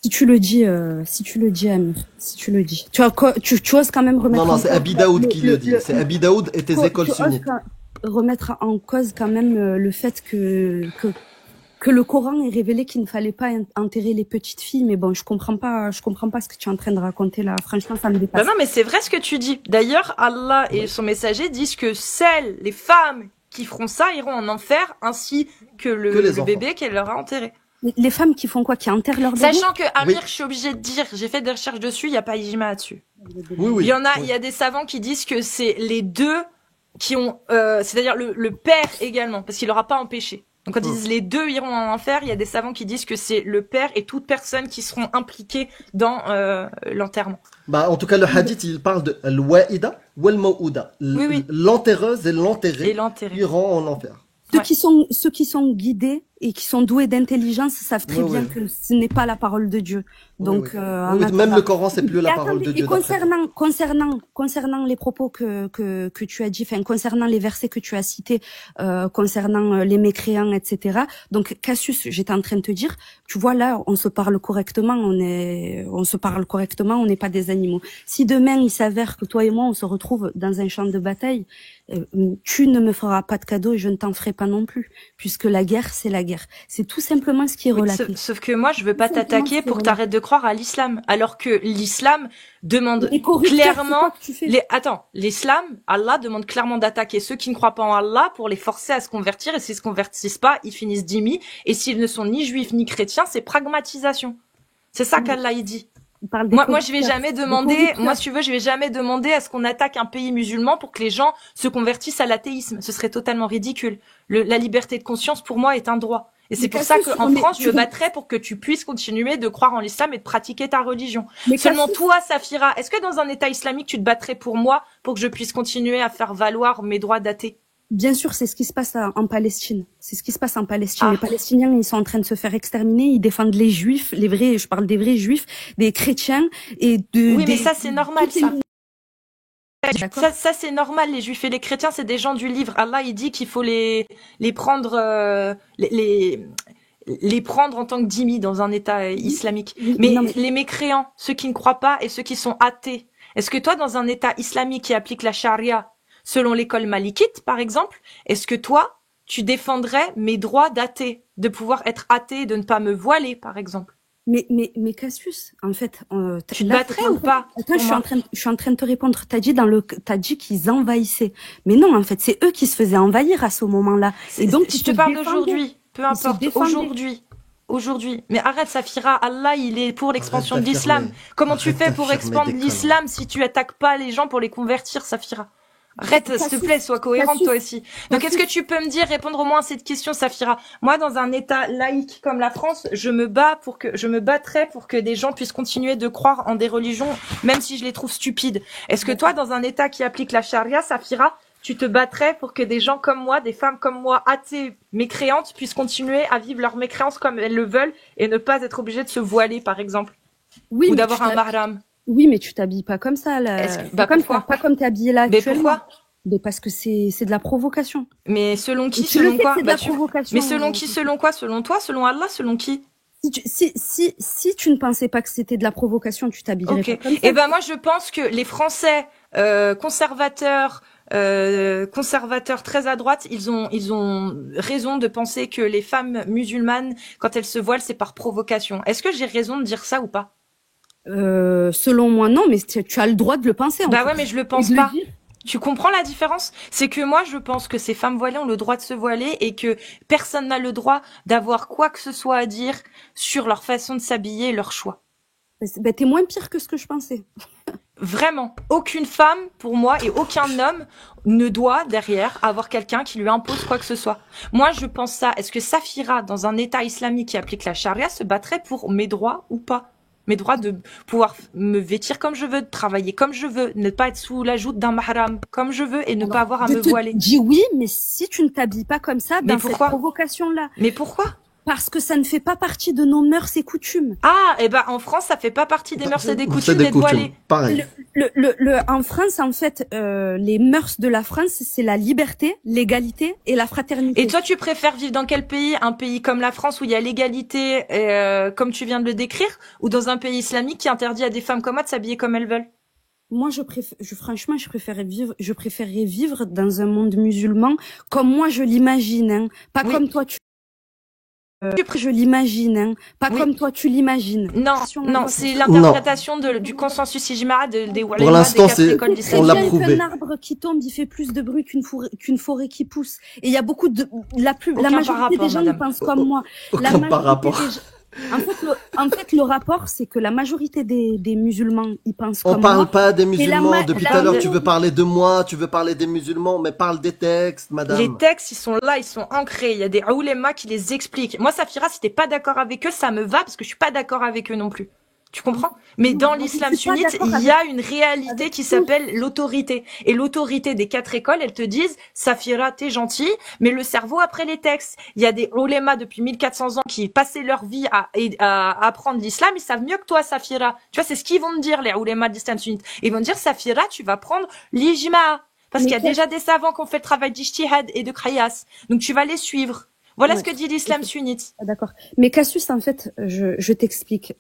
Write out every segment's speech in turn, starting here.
Si tu le dis, Amir, si tu le dis. Tu oses quand même Non, remettre non, en c'est cause Abi Daoud qui le dit. le, C'est Abi Daoud et tes écoles tu oses sunnites. remettre en cause quand même le fait que le Coran ait révélé qu'il ne fallait pas enterrer les petites filles. Mais bon, je comprends pas ce que tu es en train de raconter là. Franchement, ça me Bah dépasse. non, mais c'est vrai ce que tu dis. D'ailleurs, Allah et son messager disent que les femmes qui feront ça iront en enfer, ainsi que Que le les enfants. bébé qu'elle leur a enterré. Les femmes qui font quoi? Qui enterrent leur bébé? Sachant que Amir, Oui. je suis obligée de dire, j'ai fait des recherches dessus, il n'y a pas ijma là-dessus. Oui, oui. Il y en a, Oui. il y a des savants qui disent que c'est les deux qui ont, c'est-à-dire le père également, parce qu'il n'aura pas empêché. Donc quand ils disent les deux iront en enfer, il y a des savants qui disent que c'est le père et toute personne qui seront impliquées dans l'enterrement. Bah, en tout cas, le hadith, il parle de al-wa'ida ou al-maw'uda. Oui, oui. L'enterreuse et Et l'enterré l'enterrer. iront en enfer. Ceux qui sont guidés et qui sont doués d'intelligence savent très Ouais, bien ouais. que ce n'est pas la parole de Dieu. Donc, Oui, oui. en Oui, oui, même attendant- le Coran, c'est plus la Et parole de attendez, Dieu. et concernant les propos que tu as dit, enfin, concernant les versets que tu as cités, concernant les mécréants, etc. Donc, Cassius, j'étais en train de te dire, tu vois, là, on se parle correctement, on n'est pas des animaux. Si demain, il s'avère que toi et moi, on se retrouve dans un champ de bataille, tu ne me feras pas de cadeau et je ne t'en ferai pas non plus, puisque la guerre, c'est la guerre. C'est tout simplement ce qui est Oui, relaté. sauf que moi, je veux pas Tout simplement, t'attaquer c'est pour que relaté. t'arrêtes de croire à l'islam, alors que l'islam demande Les corrupteurs, c'est clairement quoi que tu fais? l'islam, Allah demande clairement d'attaquer ceux qui ne croient pas en Allah pour les forcer à se convertir, et s'ils se convertissent pas, ils finissent dhimmi, et s'ils ne sont ni juifs ni chrétiens, c'est pragmatisation. C'est ça qu'Allah il dit. On parle des Moi, je vais corrupteurs. jamais Des demander, corrupteurs. moi, si tu veux, je vais jamais demander à ce qu'on attaque un pays musulman pour que les gens se convertissent à l'athéisme. Ce serait totalement ridicule. La liberté de conscience, pour moi, est un droit. Et c'est Mais pour ça Cassius, qu'en mais France, tu je me rem- battrais pour que tu puisses continuer de croire en l'islam et de pratiquer ta religion. Mais Seulement Cassius, toi, Safira, est-ce que dans un État islamique, tu te battrais pour moi pour que je puisse continuer à faire valoir mes droits d'athée? bien sûr, c'est ce qui se passe en Palestine. C'est ce qui se passe en Palestine. Ah. Les Palestiniens, ils sont en train de se faire exterminer. Ils défendent les juifs, les vrais, je parle des vrais juifs, des chrétiens et de... Oui, mais des- ça, c'est normal, toutes les ça. D'accord. Ça c'est normal. Les juifs et les chrétiens, c'est des gens du livre. Allah, il dit qu'il faut les prendre, les prendre en tant que dhimmi dans un État islamique. Mais Non, les mécréants, ceux qui ne croient pas et ceux qui sont athées, est-ce que toi, dans un État islamique qui applique la charia selon l'école malikite, par exemple, est-ce que toi, tu défendrais mes droits d'athée, de pouvoir être athée et de ne pas me voiler, par exemple? mais Cassius, en fait, Tu te là, battrais ou pas? Attends, je suis en train de te répondre. T'as dit qu'ils envahissaient. Mais non, en fait, c'est eux qui se faisaient envahir à ce moment-là. Et donc, Je ils te se parle défendaient. d'aujourd'hui. Peu Ils se importe. défendaient. Aujourd'hui. Mais arrête, Safira. Allah, il est pour l'expansion de Arrête l'islam. d'affirmer. Comment tu Arrête fais pour d'affirmer expandre des l'islam si tu attaques pas les gens pour les convertir, Safira? Arrête, s'il te Cassius, plaît, sois cohérente Cassius, toi aussi. Donc, Cassius. est-ce que tu peux me dire, répondre au moins à cette question, Safira? Moi, dans un État laïque comme la France, je me battrais pour que des gens puissent continuer de croire en des religions, même si je les trouve stupides. Est-ce que toi, dans un État qui applique la charia, Safira, tu te battrais pour que des gens comme moi, des femmes comme moi, athées, mécréantes, puissent continuer à vivre leur mécréance comme elles le veulent et ne pas être obligées de se voiler, par exemple, Oui, ou mais d'avoir un mahram? Oui, mais tu t'habilles pas comme ça, là. Pourquoi? Pas comme t'es habillée là Mais actuellement. pourquoi? Mais parce que c'est de la provocation. Mais selon qui, Et tu le selon sais quoi? que c'est de la provocation. Mais selon qui, selon quoi? Selon toi, selon Allah, selon qui? Si tu ne pensais pas que c'était de la provocation, tu t'habillerais Ok. pas comme ça. Eh ben moi, je pense que les Français conservateurs très à droite, ils ont raison de penser que les femmes musulmanes, quand elles se voilent, c'est par provocation. Est-ce que j'ai raison de dire ça ou pas? Selon moi, non, mais tu as le droit de le penser. Bah ouais, mais je le pense Et de le pas. dire. Tu comprends la différence? C'est que moi, je pense que ces femmes voilées ont le droit de se voiler et que personne n'a le droit d'avoir quoi que ce soit à dire sur leur façon de s'habiller et leur choix. Ben, t'es moins pire que ce que je pensais. Vraiment, aucune femme, pour moi, et aucun homme ne doit, derrière, avoir quelqu'un qui lui impose quoi que ce soit. Moi, je pense ça. Est-ce que Safira, dans un État islamique qui applique la charia, se battrait pour mes droits ou pas? Mes droits de pouvoir me vêtir comme je veux, de travailler comme je veux, ne pas être sous la joute d'un mahram comme je veux et ne pas avoir à me voiler. Je te dis oui, mais si tu ne t'habilles pas comme ça, Mais dans cette pourquoi? provocation-là. Mais pourquoi? Parce que ça ne fait pas partie de nos mœurs et coutumes. Ah, et ben en France, ça fait pas partie des mœurs et des coutumes d'être voilé. Pareil. En France, en fait, les mœurs de la France, c'est la liberté, l'égalité et la fraternité. Et toi, tu préfères vivre dans quel pays? Un pays comme la France où il y a l'égalité, comme tu viens de le décrire, ou dans un pays islamique qui interdit à des femmes comme moi de s'habiller comme elles veulent? Moi, franchement, je préférerais vivre dans un monde musulman comme moi je l'imagine, hein. Pas Oui. comme toi je l'imagine, hein. Pas Oui. comme toi tu l'imagines. Non, non, c'est l'interprétation du consensus ijma des Pour oulémas l'instant, des quatre c'est- écoles on d'islam. l'a Bien prouvé. qu'un arbre qui tombe, il fait plus de bruit qu'une forêt qui pousse. Et il y a beaucoup de, la Aucun majorité par rapport, des gens madame. ils pensent comme moi. La Aucun majorité par rapport. des gens- En fait, le rapport, c'est que la majorité des musulmans, ils pensent On comme parle moi. pas des la musulmans. ma- Depuis la tout à l'heure, ma- tu veux parler de moi, tu veux parler des musulmans, mais parle des textes, madame. Les textes, ils sont là, ils sont ancrés. Il y a des oulémas qui les expliquent. Moi, Safira, si t'es pas d'accord avec eux, ça me va parce que je suis pas d'accord avec eux non plus. Tu comprends? Mais Non, dans moi, l'islam je suis pas sunnite, d'accord il y a une réalité avec qui tout. s'appelle l'autorité. Et l'autorité des quatre écoles, elles te disent, Safira, t'es gentil, mais le cerveau après les textes. Il y a des oulémas depuis 1400 ans qui passaient leur vie à apprendre l'islam, ils savent mieux que toi, Safira. Tu vois, c'est ce qu'ils vont te dire, les oulémas de l'islam sunnite. Ils vont te dire, Safira, tu vas prendre l'ijma. Parce Mais qu'il y a quel- déjà des savants qui ont fait le travail d'ijtihad et de kriyas. Donc tu vas les suivre. Voilà Ouais. ce que dit l'islam sunnite. Ah, d'accord. Mais Cassius, en fait, je t'explique.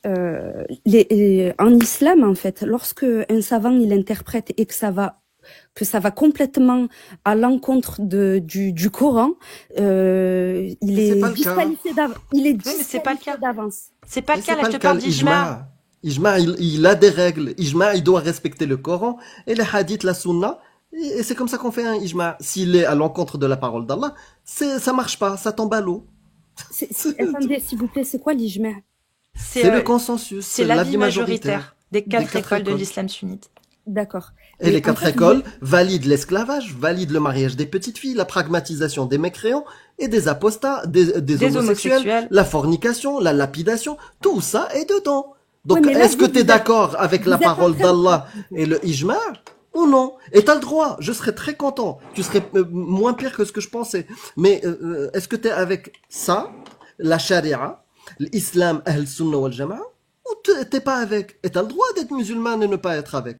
En islam, en fait, lorsque un savant il interprète et que ça va complètement à l'encontre du Coran, il Mais c'est est pas le cas. disqualifié d'avance. Il est mais c'est pas le disqualifié cas. d'avance. C'est pas Mais le cas, c'est là pas je le te cas, parle d'ijma. Ijma, il a des règles. Ijma, il doit respecter le Coran et les hadiths, la sunna. Et c'est comme ça qu'on fait un ijma. S'il est à l'encontre de la parole d'Allah, ça marche pas, ça tombe à l'eau. Attendez, s'il vous plaît, c'est quoi l'ijma? C'est le consensus, c'est l'avis majoritaire des quatre écoles de l'islam sunnite. D'accord. Et les en quatre fait, écoles valident l'esclavage, valident le mariage des petites filles, la pragmatisation des mécréants et des apostats, des homosexuels, la fornication, la lapidation, tout ça est dedans. Donc, Ouais, mais là, est-ce que vous tu es êtes- d'accord avec la vous êtes en parole train de- d'Allah et le ijma ou non? Et t'as le droit, je serais très content. Tu serais moins pire que ce que je pensais. Mais est-ce que tu es avec ça, la charia, l'islam, ahl-sunnah wal jama'a, ou t'es pas avec? Et t'as le droit d'être musulman et ne pas être avec.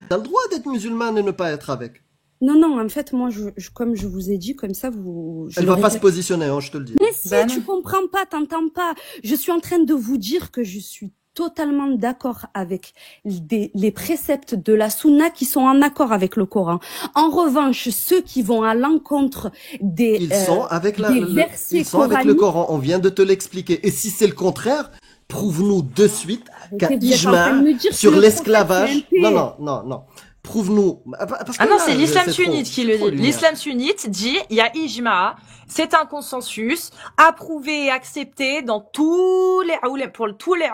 T'as le droit d'être musulmane et ne pas être avec. Non, en fait, moi, comme je vous ai dit, comme ça, je Elle va l'aurais pas fait. se positionner, hein, je te le dis. Mais si, Ben tu non. comprends pas, t'entends pas. Je suis en train de vous dire que je suis totalement d'accord avec les préceptes de la sunna qui sont en accord avec le Coran. En revanche, ceux qui vont à l'encontre des Ils sont avec des versets ils sont avec le coraniques. Coran. On vient de te l'expliquer. Et si c'est le contraire, prouve-nous de suite qu'un Vous êtes en train de ijma me dire sur que le l'esclavage. prophète, c'est un Non. Prouve-nous. Parce que Ah non, là, c'est l'islam c'est trop- sunnite qui le trop dit. lunaire. L'islam sunnite dit, il y a ijma, c'est un consensus approuvé et accepté dans tous les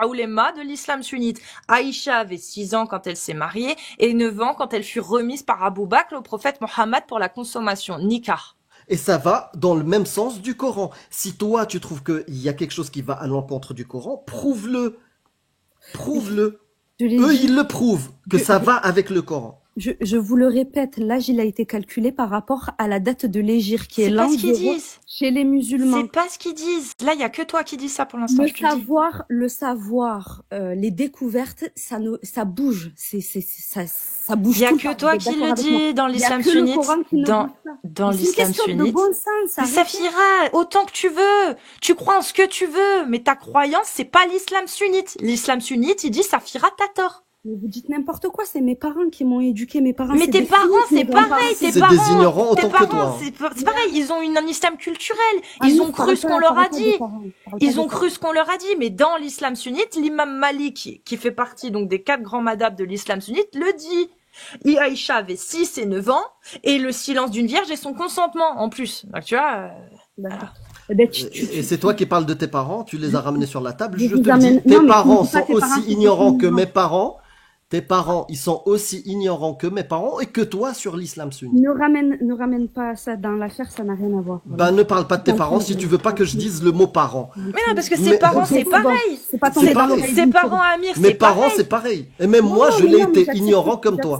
oulémas de l'islam sunnite. Aïcha avait 6 ans quand elle s'est mariée et 9 ans quand elle fut remise par Abu Bakr au prophète Mohammed pour la consommation, nikah. Et ça va dans le même sens du Coran. Si toi, tu trouves qu'il y a quelque chose qui va à l'encontre du Coran, prouve-le. Prouve-le. Je l'ai Eux, dit. ils le prouvent que ça va avec le Coran. Je vous le répète, l'âge, il a été calculé par rapport à la date de l'hégire, qui est C'est pas l'an ce qu'ils zéro disent. chez les musulmans. C'est pas ce qu'ils disent. Là, il y a que toi qui dis ça pour l'instant, je te le dis. Le savoir, les découvertes, ça bouge. Ça bouge. Il y a tout le que temps. toi Vous êtes qui d'accord le avec moi? dis dans Il y a l'islam que le sunnite. Coran qui ne Dans bouge pas. dans C'est une l'islam question de sunnite. bon sens. Mais arrêtez. Safira, autant que tu veux. Tu crois en ce que tu veux, mais ta croyance, c'est pas l'islam sunnite. L'islam sunnite, il dit Safira, t'as tort. Mais vous dites n'importe quoi, c'est mes parents qui m'ont éduqué, mes parents. Mais c'est tes des parents, sunnites, c'est mes pareil, grands-parents, tes C'est parents. des ignorants autant Tes que parents, toi. c'est pareil, ils ont un islam culturel. Ah Ils non, ont je cru parle ce pas- qu'on je leur parle a pas dit. des parents, je parle pas Ils des ont parents. cru ce qu'on leur a dit, mais dans l'islam sunnite, l'imam Malik, qui fait partie donc des 4 grands madhab de l'islam sunnite, le dit. Et Aïcha avait 6 et 9 ans, et le silence d'une vierge et son consentement, en plus. Donc, tu vois, D'accord. Eh ben, Et c'est toi qui parles de tes parents, tu les as ramenés sur la table. Je Je vous te le amène- dis, tes non, mais parents tu dis pas sont tes parents, aussi c'est ignorants que ignorant. mes parents. Tes parents, ils sont aussi ignorants que mes parents et que toi sur l'islam sunnite. Ne ramène pas ça dans l'affaire, ça n'a rien à voir. Ben, ne parle pas de tes parents si tu veux pas que je dise le mot parent. Mais non, parce que Mais- ses parents, c'est pareil. C'est pas C'est pareil. Ses parents, Amir, Mes c'est parents, pareil. c'est pareil. Et même moi, je l'ai été ignorant comme toi.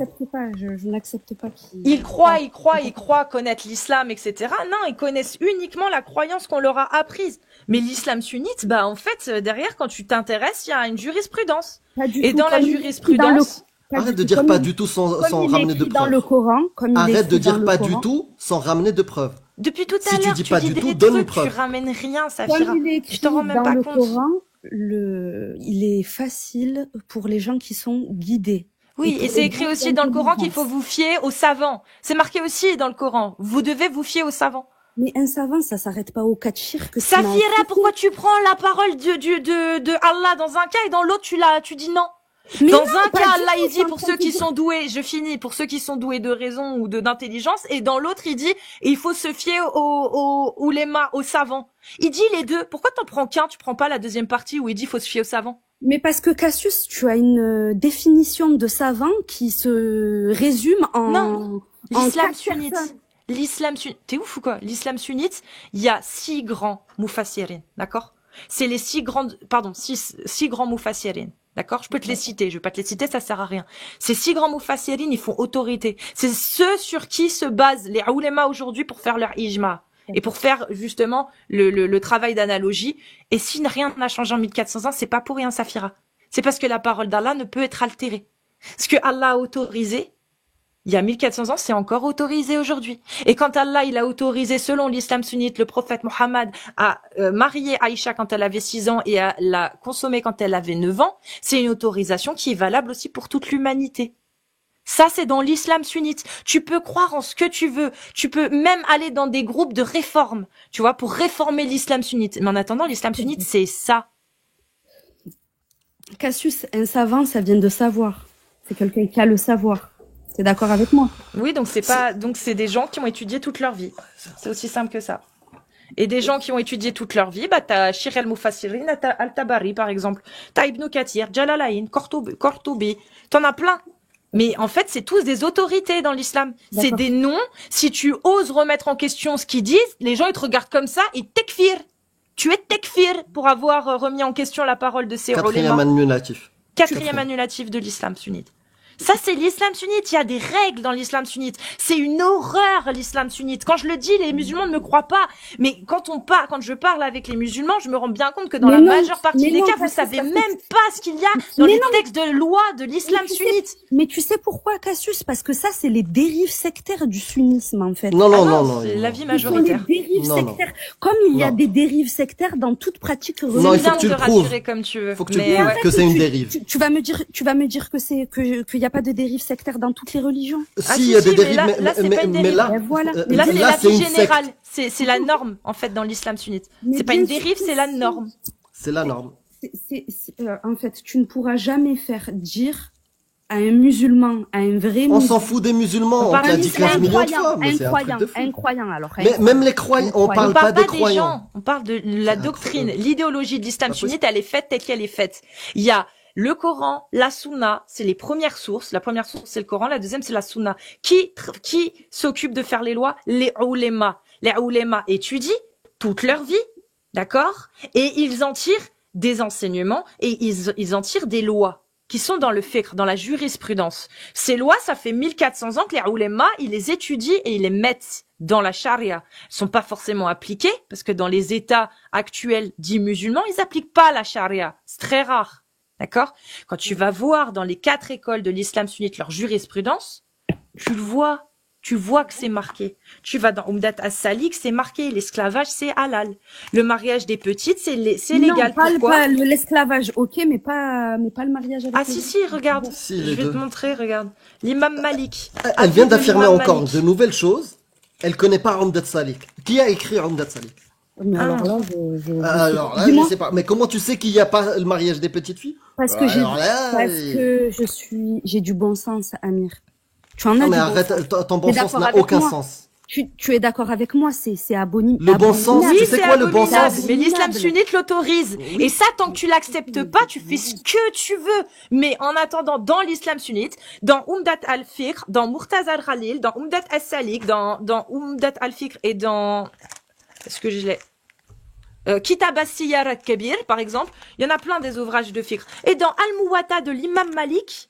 Je n'accepte pas qu'ils... Ils croient connaître l'islam, etc. Non, ils connaissent uniquement la croyance qu'on leur a apprise. Mais l'islam sunnite, bah en fait, derrière, quand tu t'intéresses, il y a une jurisprudence. Pas du Et tout, dans la comme il est écrit dans jurisprudence, Arrête de dire pas du tout sans comme il est ramener de écrit dans le preuves. Coran, comme il est Arrête de écrit dans dire le pas Coran. du tout sans ramener de preuves. depuis tout Si à tu l'heure, dis pas du dis tout, des donne une trucs, tu preuve. ramènes rien, Safira. Comme il est Tu écrit t'en rends même dans pas le compte. Coran, il est facile pour les gens qui sont guidés. Oui, et c'est écrit aussi dans le Coran qu'il faut vous fier aux savants. C'est marqué aussi dans le Coran. Vous devez vous fier aux savants. Mais un savant, ça s'arrête pas au cas de shirk. Safira, pourquoi tu prends la parole de Allah dans un cas et dans l'autre tu dis non? Mais Dans non, un pas cas, du Allah tout, il je suis dit en pour train ceux de qui dire- sont doués, je finis, pour ceux qui sont doués de raison ou d'intelligence, et dans l'autre il dit il faut se fier aux oulémas, aux savants. Il dit les deux. Pourquoi t'en prends qu'un, tu prends pas la deuxième partie où il dit faut se fier aux savants? Mais parce que Cassius, tu as une définition de savant qui se résume Non, en l'islam 4 sunnite. personnes. L'islam sunnite. T'es ouf ou quoi? L'islam sunnite, il y a 6 grands mufassirin, d'accord? C'est les 6 grands mufassirin. D'accord? Je peux te les citer. Je vais pas te les citer, ça sert à rien. Ces 6 grands mufassirin, ils font autorité. C'est ceux sur qui se basent les oulémas aujourd'hui pour faire leur ijma. Et pour faire, justement, le travail d'analogie. Et si rien n'a changé en 1400 ans, c'est pas pour rien, Safira. C'est parce que la parole d'Allah ne peut être altérée. Ce que Allah a autorisé, il y a 1400 ans, c'est encore autorisé aujourd'hui. Et quand Allah, il a autorisé, selon l'islam sunnite, le prophète Mohammed à marier Aïcha quand elle avait 6 ans et à la consommer quand elle avait 9 ans, c'est une autorisation qui est valable aussi pour toute l'humanité. Ça, c'est dans l'islam sunnite. Tu peux croire en ce que tu veux. Tu peux même aller dans des groupes de réforme, tu vois, pour réformer l'islam sunnite. Mais en attendant, l'islam sunnite, c'est ça. Cassius, un savant, ça vient de savoir. C'est quelqu'un qui a le savoir. T'es d'accord avec moi? Oui, donc c'est des gens qui ont étudié toute leur vie. C'est aussi simple que ça. Et des gens qui ont étudié toute leur vie, bah t'as Shir al-Mufassirin, t'as Al-Tabari par exemple, t'as Ibn Kathir, Jalalayn, Qurtubi, t'en as plein. Mais en fait, c'est tous des autorités dans l'islam. C'est D'accord. des noms. Si tu oses remettre en question ce qu'ils disent, les gens ils te regardent comme ça et tekfir. Tu es tekfir pour avoir remis en question la parole de ces Quatrième ulémas. annulatif. Quatrième annulatif de l'islam sunnite. Ça, c'est l'islam sunnite. Il y a des règles dans l'islam sunnite. C'est une horreur, l'islam sunnite. Quand je le dis, les musulmans ne me croient pas. Mais quand je parle avec les musulmans, je me rends bien compte que dans Mais la non, majeure partie mais des non, cas, vous parce que savez ça même fait- pas ce qu'il y a dans Mais les non, textes de loi de l'islam Mais tu sais- sunnite. Mais tu sais pourquoi, Cassius? Parce que ça, c'est les dérives sectaires du sunnisme, en fait. Non, Ah non, non, non, non. c'est l'avis Ce sont les majoritaire. dérives Non, non. sectaires. Comme il y a Non. des dérives sectaires dans toute pratique Non, religieuse. il faut Bien que tu de le te prouves. rassurer comme tu veux. Faut que tu Mais prouves ouais. que c'est une dérive. Tu vas me dire que qu'il y a pas de dérive sectaire dans toutes les religions. Ah, Si, il si, y a des mais dérives, là, c'est pas une dérive. là, Ben voilà. Mais là, c'est là, c'est l'avis une secte. général. C'est la norme, en fait, dans l'islam sunnite. Mais C'est pas bien une sûr dérive, que c'est la si. norme. C'est la norme. En fait, tu ne pourras jamais faire dire à un musulman, à un vrai On musulman, s'en fout des musulmans, on parle te l'a dit d'islam. 15 millions de incroyant, fois, mais c'est un truc incroyant, de fou. incroyant, alors. Mais même les croyants, on Incroyant. parle pas des des croyants. gens, on parle de la C'est doctrine, incroyable. l'idéologie de l'islam Pas sunnite, elle est faite telle qu'elle est faite. Il y a le Coran, la Sunna, c'est les premières sources. La première source, c'est le Coran, la deuxième, c'est la Sunna. Qui s'occupe de faire les lois? Les oulémas. Les oulémas étudient toute leur vie, d'accord? Et ils en tirent des enseignements et ils en tirent des lois qui sont dans le fiqh, dans la jurisprudence. Ces lois, ça fait 1400 ans que les oulémas, ils les étudient et ils les mettent dans la charia. Elles sont pas forcément appliquées, parce que dans les États actuels dits musulmans, ils appliquent pas la charia. C'est très rare. D'accord? Quand tu vas voir dans les 4 écoles de l'islam sunnite leur jurisprudence, tu vois que c'est marqué. Tu vas dans Umdat as-Salik, c'est marqué. L'esclavage, c'est halal. Le mariage des petites, c'est Non, légal. pas Pourquoi? l'esclavage, ok, mais pas le mariage avec Ah les si, regarde. Si, Je les vais deux. te montrer, regarde. L'imam Malik. Elle vient Avis de d'affirmer l'imam encore Malik. de nouvelles choses. Elle connaît pas Umdat Salik. Qui a écrit Umdat Salik? Mais alors Ah. là, Alors là, Dis-moi. je sais pas. Mais comment tu sais qu'il n'y a pas le mariage des petites filles? Parce que Alors là, j'ai du bon sens, Amir. Tu en as Non, mais du bon arrête, sens. ton bon T'es sens d'accord n'a avec aucun moi? sens. tu es d'accord avec moi, c'est abominable. Le bon sens, Oui, tu sais c'est quoi, le bon abominable, sens? mais l'islam sunnite l'autorise. Et ça, tant que tu l'acceptes pas, tu fais ce que tu veux. Mais en attendant, dans l'islam sunnite, dans Umdat al-Fiqh, dans Murtaza al-Khalil, dans Umdat al-Salik, dans Umdat al-Fiqh et dans... Est-ce que je l'ai Kitab as-Siyar al-Kabir, par exemple, il y en a plein des ouvrages de fiqh. Et dans Al-Muwatta de l'imam Malik,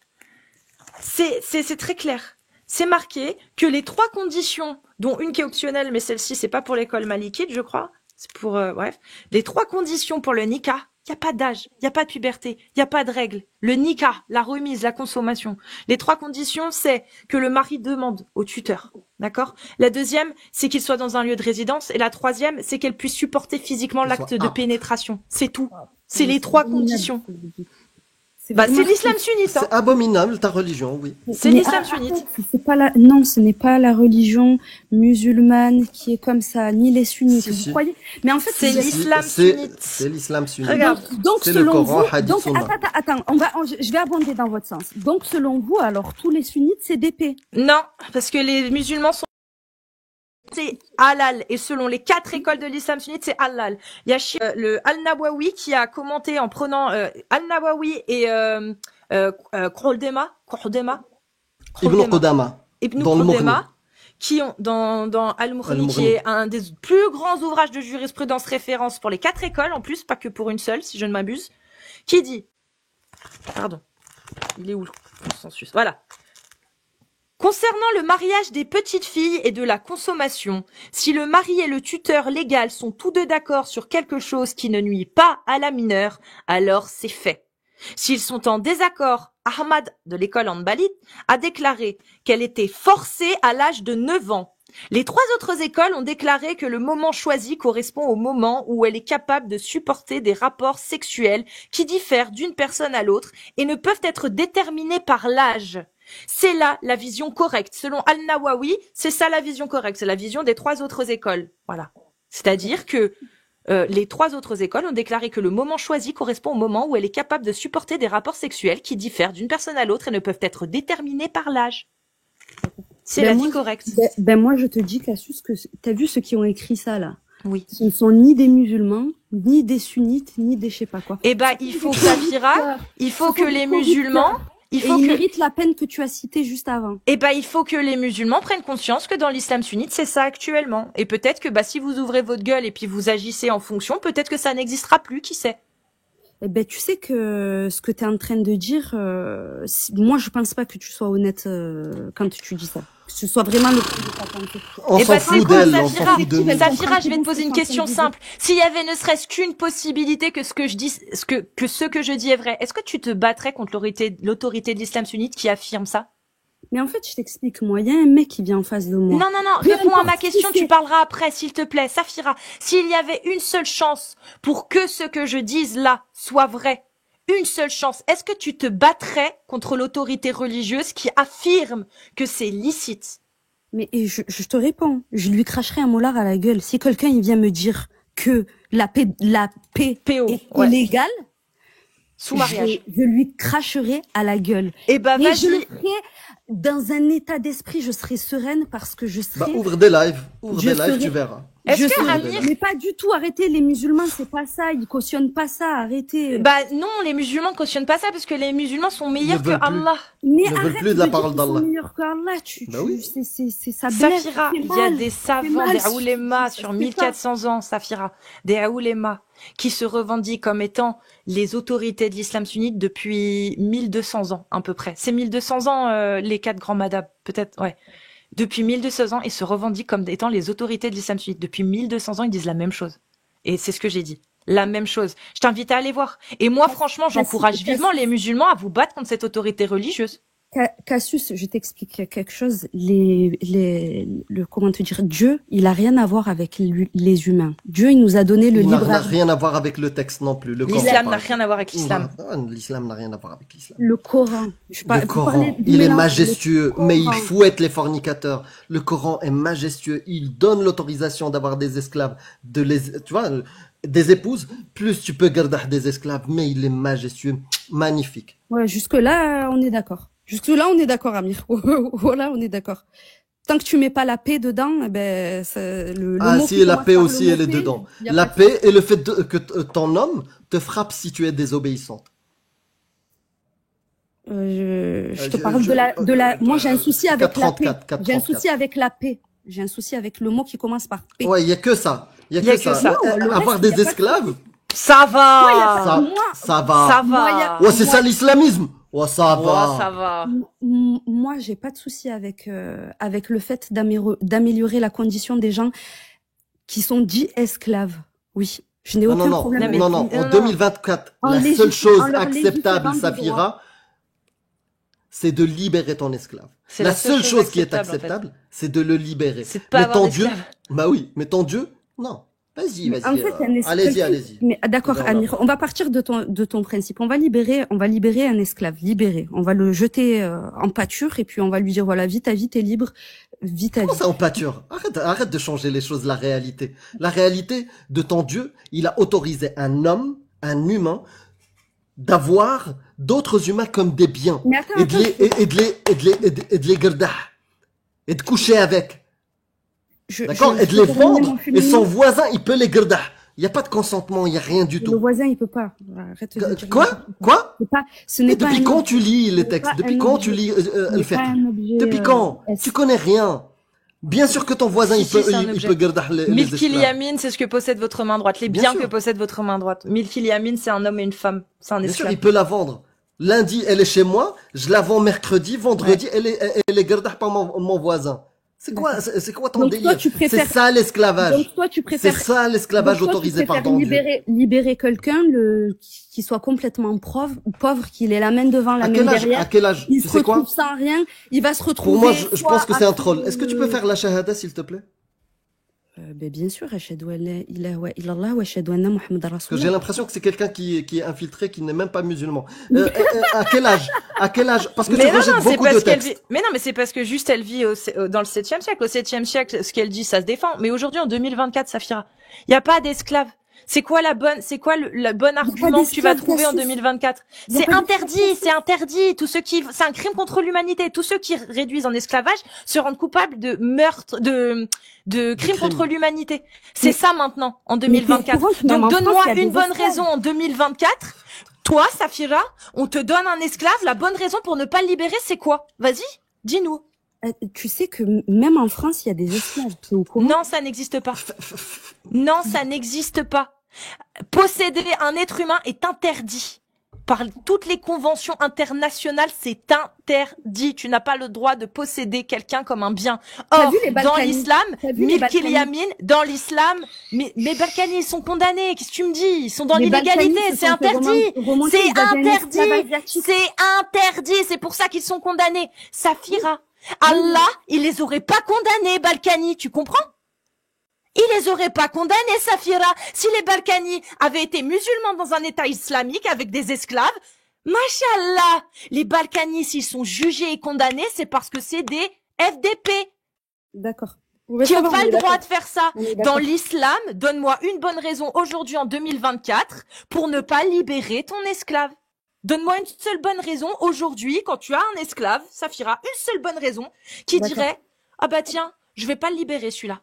c'est très clair. C'est marqué que les 3 conditions, dont une qui est optionnelle, mais celle-ci, c'est pas pour l'école malikite, je crois. C'est pour, bref. Les 3 conditions pour le nikah, il n'y a pas d'âge, il n'y a pas de puberté, il n'y a pas de règles. Le nikah, la remise, la consommation. Les 3 conditions, c'est que le mari demande au tuteur. D'accord? La deuxième, c'est qu'il soit dans un lieu de résidence. Et la troisième, c'est qu'elle puisse supporter physiquement l'acte de pénétration. C'est tout. C'est les 3 conditions. Bah, c'est l'islam sunnite, hein. C'est abominable, ta religion, oui. C'est l'islam sunnite. C'est pas la, non, ce n'est pas la religion musulmane qui est comme ça, ni les sunnites. Vous croyez? Mais en fait, c'est l'islam sunnite. C'est l'islam sunnite. Regarde. Donc, c'est le selon Coran, vous, hadith, donc, sunna. attends, je vais abonder dans votre sens. Donc, selon vous, alors, tous les sunnites, c'est d'épée. Non, parce que les musulmans sont c'est halal et selon les 4 écoles de l'islam sunnite c'est halal. Il y a le Al-Nawawi qui a commenté en prenant Al-Nawawi et Qudama Ibn Qudama dans le Mughni, qui ont dans Al-Mughni qui est un des plus grands ouvrages de jurisprudence référence pour les 4 écoles en plus, pas que pour une seule si je ne m'abuse, qui dit pardon. Il est où le consensus? Voilà. Concernant le mariage des petites filles et de la consommation, si le mari et le tuteur légal sont tous deux d'accord sur quelque chose qui ne nuit pas à la mineure, alors c'est fait. S'ils sont en désaccord, Ahmad de l'école Hanbalite a déclaré qu'elle était forcée à l'âge de 9 ans. Les 3 autres écoles ont déclaré que le moment choisi correspond au moment où elle est capable de supporter des rapports sexuels qui diffèrent d'une personne à l'autre et ne peuvent être déterminés par l'âge. C'est là la vision correcte. Selon Al-Nawawi, c'est ça la vision correcte. C'est la vision des 3 autres écoles. Voilà. C'est-à-dire que les 3 autres écoles ont déclaré que le moment choisi correspond au moment où elle est capable de supporter des rapports sexuels qui diffèrent d'une personne à l'autre et ne peuvent être déterminés par l'âge. C'est la vie correcte. Moi, je te dis, Cassius, que t'as vu ceux qui ont écrit ça, là? Oui. Ce ne sont ni des musulmans, ni des sunnites, ni des je sais pas quoi. Eh ben, il faut, Safira, il faut que les musulmans... Ils méritent la peine que tu as citée juste avant. Eh ben, il faut que les musulmans prennent conscience que dans l'islam sunnite, c'est ça actuellement. Et peut-être que, si vous ouvrez votre gueule et puis vous agissez en fonction, peut-être que ça n'existera plus, qui sait? Eh ben, tu sais que ce que tu es en train de dire, moi, je pense pas que tu sois honnête quand tu dis ça. Que ce soit vraiment le truc de ta pensée. On s'en fout d'elle, on s'en fout de nous. Safira, je vais te poser une question simple. S'il y avait ne serait-ce qu'une possibilité que ce que je dis, ce que je dis est vrai, est-ce que tu te battrais contre l'autorité de l'islam sunnite qui affirme ça? Mais en fait, je t'explique, moi, il y a un mec qui vient en face de moi. Non, réponds à ma question, tu parleras après, s'il te plaît. Safira, s'il y avait une seule chance pour que ce que je dise là soit vrai, une seule chance, est-ce que tu te battrais contre l'autorité religieuse qui affirme que c'est licite? Mais je te réponds, je lui cracherai un molar à la gueule. Si quelqu'un il vient me dire que la paix PO, est illégale, sous mariage, je lui cracherai à la gueule. Eh ben, mais je le vas-y. ferai dans un état d'esprit, je serai sereine parce que je serai... Ouvre des lives, tu verras. Est-ce que Amir... Mais pas du tout, arrêtez, les musulmans, c'est pas ça, ils cautionnent pas ça, arrêtez. Non, les musulmans cautionnent pas ça parce que les musulmans sont meilleurs que Allah. Mais ne veulent plus de la parole d'Allah. Meilleurs que Allah, oui. c'est ça. Safira, il y a des savants, des oulémas sur 1400 ans, Safira, des oulémas qui se revendiquent comme étant les autorités de l'islam sunnite depuis 1200 ans, à peu près. C'est 1200 ans, les 4 grands madhab, peut-être, ouais. Depuis 1200 ans, ils se revendiquent comme étant les autorités de l'islam sunnite. Depuis 1200 ans, ils disent la même chose. Et c'est ce que j'ai dit. La même chose. Je t'invite à aller voir. Et moi, franchement, j'encourage vivement les musulmans à vous battre contre cette autorité religieuse. Cassius, je t'explique quelque chose. Comment te dire, Dieu, il a rien à voir avec les humains. Dieu, il nous a donné le libre. Il n'a rien à voir avec le texte non plus. L'islam n'a rien à voir avec l'islam. L'islam n'a rien à voir avec l'islam. Le Coran. Le Coran, il est majestueux, mais il fouette les fornicateurs. Le Coran est majestueux. Il donne l'autorisation d'avoir des esclaves, tu vois, des épouses. Plus tu peux garder des esclaves, mais il est majestueux, magnifique. Ouais, jusque là, on est d'accord. Jusque là, on est d'accord, Amir. Voilà, on est d'accord. Tant que tu mets pas la paix dedans, eh ben, le Ah mot si, qui la commence paix par le aussi, mot elle est paix, dedans. y a La pas de paix et le fait que ton homme te frappe si tu es désobéissante. je te parle de la, moi j'ai un souci avec la paix. 434, J'ai un 434. souci avec la paix. J'ai un souci avec le mot qui commence par paix. Ouais, il y a que ça. Il y a Y a que que ça. ça. Non, le Avoir reste, y a des pas de esclaves, Ça va. ça, moi, ça va. Ça moi, y a- va. Ouais, c'est moi- ça l'islamisme. Ouais, ça Ouais, va. ça va. Moi, j'ai pas de souci avec avec le fait d'améliorer la condition des gens qui sont dits esclaves. Oui, je n'ai Non, aucun non, non, problème avec non, ça. non. En non. 2024, En la légiférant- seule chose en leur acceptable, légiférant des Safira, c'est de libérer ton esclave. C'est La seule chose qui est acceptable, en fait. acceptable, c'est de le libérer. C'est de pas Mais avoir ton Dieu, d'esclave. bah oui, mais ton Dieu, non. Vas-y, vas-y. En fait, allez-y, allez-y. Mais d'accord, Voilà. Amir, on va partir de ton principe. On va libérer un esclave, libérer. On va le jeter en pâture et puis on va lui dire voilà, vis ta vie, t'es libre, vis ta vie. Comment ça en pâture? Arrête de changer les choses, la réalité. La réalité de ton Dieu, il a autorisé un homme, un humain, d'avoir d'autres humains comme des biens. Mais attends, Et de les garder. Et de coucher avec. D'accord? Et de les vendre. Et son voisin, il peut les garder. Il n'y a pas de consentement, il n'y a rien du Le tout. voisin, il peut pas. Arrête de dire Quoi? Quoi? c'est pas, ce Et n'est pas depuis un quand objet. tu lis les C'est textes? pas Depuis un quand objet. tu lis Ce le n'est fait? pas un objet, Depuis quand? est-ce- Tu connais rien. Bien sûr que ton voisin, Si, il si, peut, c'est un il objet. peut garder les Milki esclaves. Yamin, c'est ce que possède votre main droite. Les Bien biens sûr. que possède votre main droite. Milki Yamin, c'est un homme et une femme. C'est un Bien sûr, esclave. il peut la vendre. Lundi, elle est chez moi. Je la vends mercredi. Vendredi, elle est gardée par mon voisin. C'est quoi ton Donc, toi, délire? tu préfères- C'est ça l'esclavage. Donc toi, tu C'est préfères ça l'esclavage donc, toi, tu autorisé par préfères ton Dieu. libérer quelqu'un qui soit complètement pauvre, qu'il ait la main devant, la À main quel âge? derrière. À quel âge? Il Tu se sais quoi? retrouve sans rien. Il va se retrouver. Pour moi, je soit pense que c'est un à troll. cause Est-ce que tu de- peux faire la shahada, s'il te plaît? Ben, bien sûr, ashhadu an la ilaha illallah wa ashhadu anna Muhammadan Parce que j'ai rasulullah. l'impression que c'est quelqu'un qui est infiltré, qui n'est même pas musulman. À quel âge? À quel âge? Parce que tu Mais non, rejettes non, c'est beaucoup de parce qu'elle textes. vit. Mais non, mais c'est parce que juste elle vit dans le 7e siècle. Au 7e siècle, ce qu'elle dit, ça se défend. Mais aujourd'hui, en 2024, Safira, il n'y a pas d'esclaves. C'est quoi le bon argument que tu vas d'esclaves, trouver en Cassius. 2024? Il y a C'est pas interdit, c'est interdit. C'est un crime contre l'humanité. Tous ceux qui réduisent en esclavage se rendent coupables de meurtre, de crimes crimes. contre l'humanité. C'est Mais- ça maintenant, en t'es 2024. au courant que même Donc en France, donne-moi il y a une des bonne esclaves. raison en 2024. Toi, Safira, on te donne un esclave. La bonne raison pour ne pas le libérer, c'est quoi? Vas-y, dis-nous. Tu sais que même en France, il y a des esclaves. T'es au courant? Non, ça n'existe pas. Non, ça n'existe pas. Posséder un être humain est interdit. Par toutes les conventions internationales, c'est interdit. Tu n'as pas le droit de posséder quelqu'un comme un bien. T'as Or, vu les dans Balkany? l'islam, T'as vu les Milki Balkany? Yamin, dans l'islam, mais Balkany, ils sont condamnés. Qu'est-ce que tu me dis? Ils sont dans Les l'illégalité. Balkany se C'est sont fait interdit. remonter, C'est ils avaient un interdit. esclavage asiatique. C'est interdit. C'est pour ça qu'ils sont condamnés. Safira, Allah, il les aurait pas condamnés, Balkany. Tu comprends? Il les aurait pas condamnés, Safira. Si les Balkany avaient été musulmans dans un état islamique avec des esclaves, Mashallah, les Balkany, s'ils sont jugés et condamnés, c'est parce que c'est des FDP D'accord. qui n'ont pas le droit de faire ça. On est d'accord. Dans l'islam, donne-moi une bonne raison aujourd'hui en 2024 pour ne pas libérer ton esclave. Donne-moi une seule bonne raison aujourd'hui quand tu as un esclave, Safira, une seule bonne raison qui D'accord. dirait « Ah bah tiens, je vais pas le libérer celui-là ».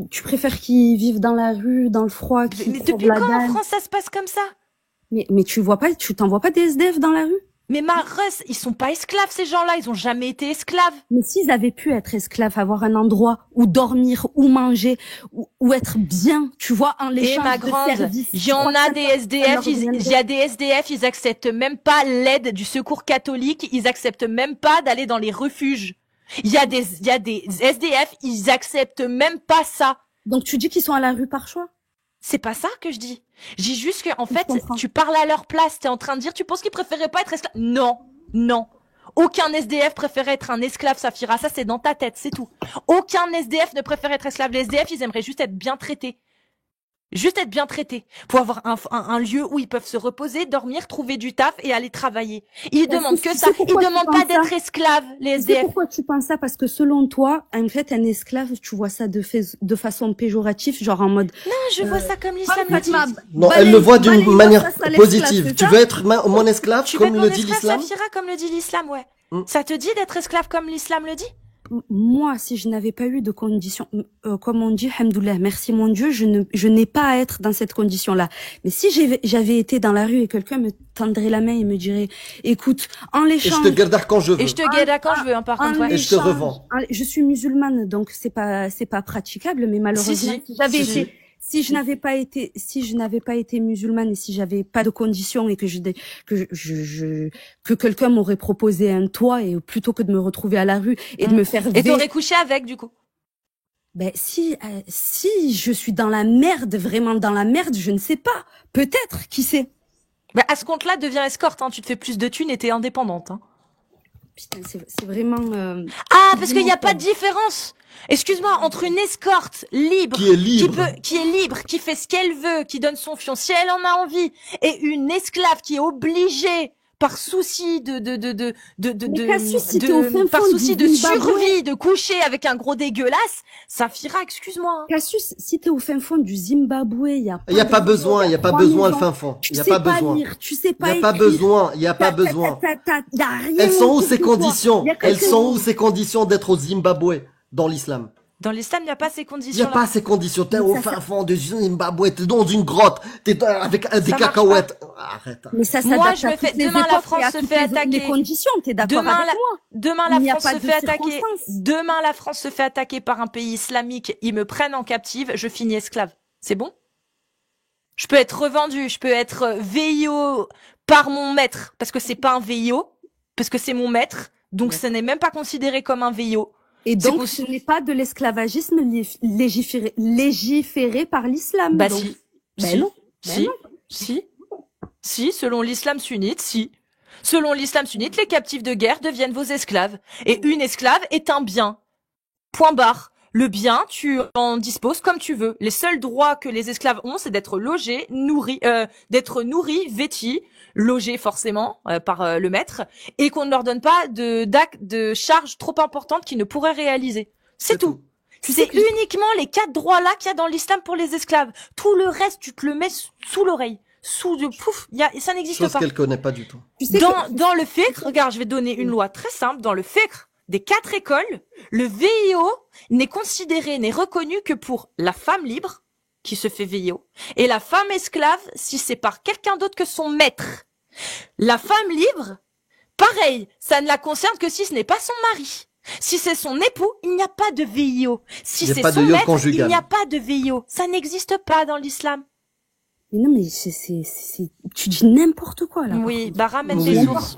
Tu préfères qu'ils vivent dans la rue, dans le froid, qu'ils Mais trouvent depuis la quand en dalle. France ça se passe comme ça? Mais tu t'en vois pas des SDF dans la rue? Mais Russ, ils sont pas esclaves ces gens-là, ils ont jamais été esclaves. Mais s'ils avaient pu être esclaves, avoir un endroit où dormir, où manger, où être bien, tu vois, en Et l'échange ma de grande, services. il y en a des SDF, il y a des SDF, ils acceptent même pas l'aide du secours catholique, ils acceptent même pas d'aller dans les refuges. Il y a des SDF, ils acceptent même pas ça. Donc tu dis qu'ils sont à la rue par choix? C'est pas ça que je dis. Je dis juste que, en Je fait, comprends. tu parles à leur place. T'es en train de dire, tu penses qu'ils préféraient pas être esclaves? Non, non. Aucun SDF préférait être un esclave, Safira. Ça, c'est dans ta tête, c'est tout. Aucun SDF ne préfère être esclave. Les SDF, ils aimeraient juste être bien traités. Juste être bien traités. Pour avoir un lieu où ils peuvent se reposer, dormir, trouver du taf et aller travailler. Ils Bah, demandent tu que sais ça. Ils pourquoi tu demandent penses pas d'être ça esclaves, les Tu sais SDF. pourquoi tu penses ça? Parce que selon toi, en fait, un esclave, tu vois ça de façon péjorative, genre en mode... Non, je vois ça comme l'islam le dit. Non, elle le voit d'une manière positive. Tu veux être mon esclave, Tu veux comme être le mon dit esclave, l'islam? Safira, comme le dit l'islam, ouais. Hmm. Ça te dit d'être esclave comme l'islam le dit? moi, si je n'avais pas eu de conditions, comme on dit, Hamdoulah, merci mon Dieu, je n'ai pas à être dans cette condition-là. Mais si j'avais été dans la rue et quelqu'un me tendrait la main et me dirait, écoute, en Et je l'échange, te garde quand je veux. Et je te guette quand je veux, hein, par contre, ouais. Et je te revends. je suis musulmane, donc c'est pas praticable, mais malheureusement, Si. si je n'avais pas été musulmane et si j'avais pas de conditions et que quelqu'un m'aurait proposé un toit et plutôt que de me retrouver à la rue et de me faire Et t'aurais couché avec, du coup? Ben si je suis dans la merde, vraiment dans la merde, je ne sais pas. Peut-être, qui sait. Bah, à ce compte-là, deviens escorte, hein. Tu te fais plus de thunes et t'es indépendante, hein. Putain, c'est vraiment. Ah, parce qu'il n'y a pas de différence. Excuse-moi, entre une escorte libre, Qui est libre. qui est libre, qui fait ce qu'elle veut, qui donne son fion si elle en a envie, et une esclave qui est obligée par souci par souci de survie, de coucher avec un gros dégueulasse, Safira, excuse-moi. Hein. Cassius, si t'es au fin fond du Zimbabwe, il y a pas besoin, le fin fond. Il y a pas besoin. Tu sais pas Il y a pas besoin, il y a pas besoin. Y a rien. Elles sont où ces conditions? Elles sont où ces conditions d'être au Zimbabwe dans l'islam? Dans l'islam, il n'y a pas ces Il conditions. n'y a pas ces conditions. T'es au fin fond du Zimbabwe, t'es dans une grotte, avec des Ça cacahuètes. Arrête. Mais ça Moi, s'adapte je me à fais, toutes les demain la époques France et à se toutes fait les attaquer. conditions, t'es d'accord avec moi? Demain, Il n'y la a France pas se de fait attaquer. circonstances. Demain, la France se fait attaquer par un pays islamique. Ils me prennent en captive. Je finis esclave. C'est bon? Je peux être revendu. Je peux être VIO par mon maître. Parce que c'est pas un VIO. Parce que c'est mon maître. Donc, ce n'est même pas considéré comme un VIO. Et donc, ce n'est pas de l'esclavagisme légiféré par l'islam. Bah, donc. si. Ben Si. non. Si. Si. Si, selon l'islam sunnite, si. Selon l'islam sunnite, les captifs de guerre deviennent vos esclaves. Et une esclave est un bien. Point barre. Le bien, tu en disposes comme tu veux. Les seuls droits que les esclaves ont, c'est d'être logés, nourris, vêtis, logés forcément par le maître, et qu'on ne leur donne pas de charges trop importantes qu'ils ne pourraient réaliser. C'est tout. C'est uniquement les 4 droits-là qu'il y a dans l'islam pour les esclaves. Tout le reste, tu te le mets sous l'oreille. Ça n'existe Chose pas. qu'elle connaît pas du tout. Dans le fiqh, regarde, je vais donner une loi très simple. Dans le fiqh des 4 écoles, le VIO n'est considéré, n'est reconnu que pour la femme libre, qui se fait VIO, et la femme esclave, si c'est par quelqu'un d'autre que son maître. La femme libre, pareil, ça ne la concerne que si ce n'est pas son mari. Si c'est son époux, il n'y a pas de VIO. Si c'est son maître, il n'y a pas de VIO. Ça n'existe pas dans l'islam. Mais non, mais tu dis n'importe quoi, là. Oui, bah ramène des sources.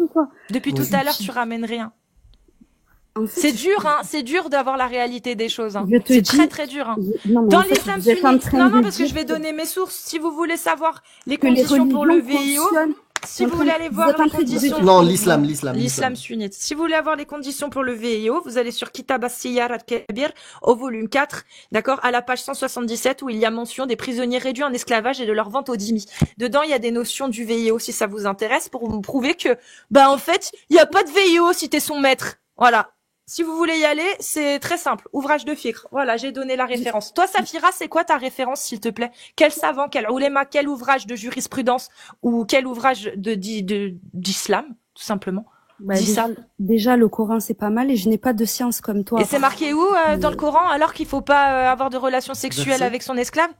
Depuis tout à l'heure, tu ramènes rien. En fait, c'est dur, hein. C'est dur d'avoir la réalité des choses, hein. C'est très très dur, hein. Dans l'islam sunnite, non, parce que je vais donner mes sources. Si vous voulez savoir les conditions pour le VIO, si vous voulez aller voir les conditions. Non, l'islam sunnite. Si vous voulez avoir les conditions pour le VIO, vous allez sur Kitab as-Siyar al-Kabir, au volume 4, d'accord, à la page 177, où il y a mention des prisonniers réduits en esclavage et de leur vente au dhimmi. Dedans, il y a des notions du VIO, si ça vous intéresse, pour vous prouver que, bah, en fait, il n'y a pas de VIO si t'es son maître. Voilà. Si vous voulez y aller, c'est très simple. Ouvrage de fiqh. Voilà, j'ai donné la référence. Toi, Safira, c'est quoi ta référence, s'il te plaît? Quel savant, quel ouléma, quel ouvrage de jurisprudence ou quel ouvrage d'islam, tout simplement? Bah, déjà, le Coran, c'est pas mal et je n'ai pas de science comme toi. Et c'est marqué où dans le Coran, alors qu'il faut pas avoir de relations sexuelles avec son esclave?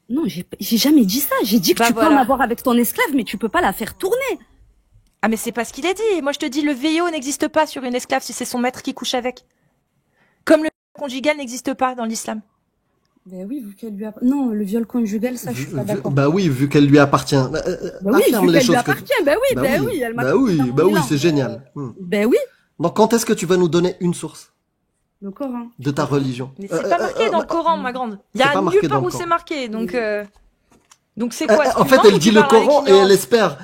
Non, j'ai jamais dit ça. J'ai dit que tu peux en avoir avec ton esclave, mais tu peux pas la faire tourner. Ah, mais c'est pas ce qu'il a dit. Moi, je te dis, le VIO n'existe pas sur une esclave si c'est son maître qui couche avec. Comme le viol conjugal n'existe pas dans l'islam. Ben oui, vu qu'elle lui appartient. Non, le viol conjugal, ça, je suis pas d'accord. Bah oui, vu qu'elle lui appartient. Bah oui, vu qu'elle lui appartient. Bah oui, c'est génial. Ben oui. Donc, quand est-ce que tu vas nous donner une source? Le Coran. De ta religion. Mais c'est pas marqué dans le Coran, ma grande. Il y a nulle part où c'est marqué. Donc c'est quoi? En fait, elle dit le Coran et elle espère.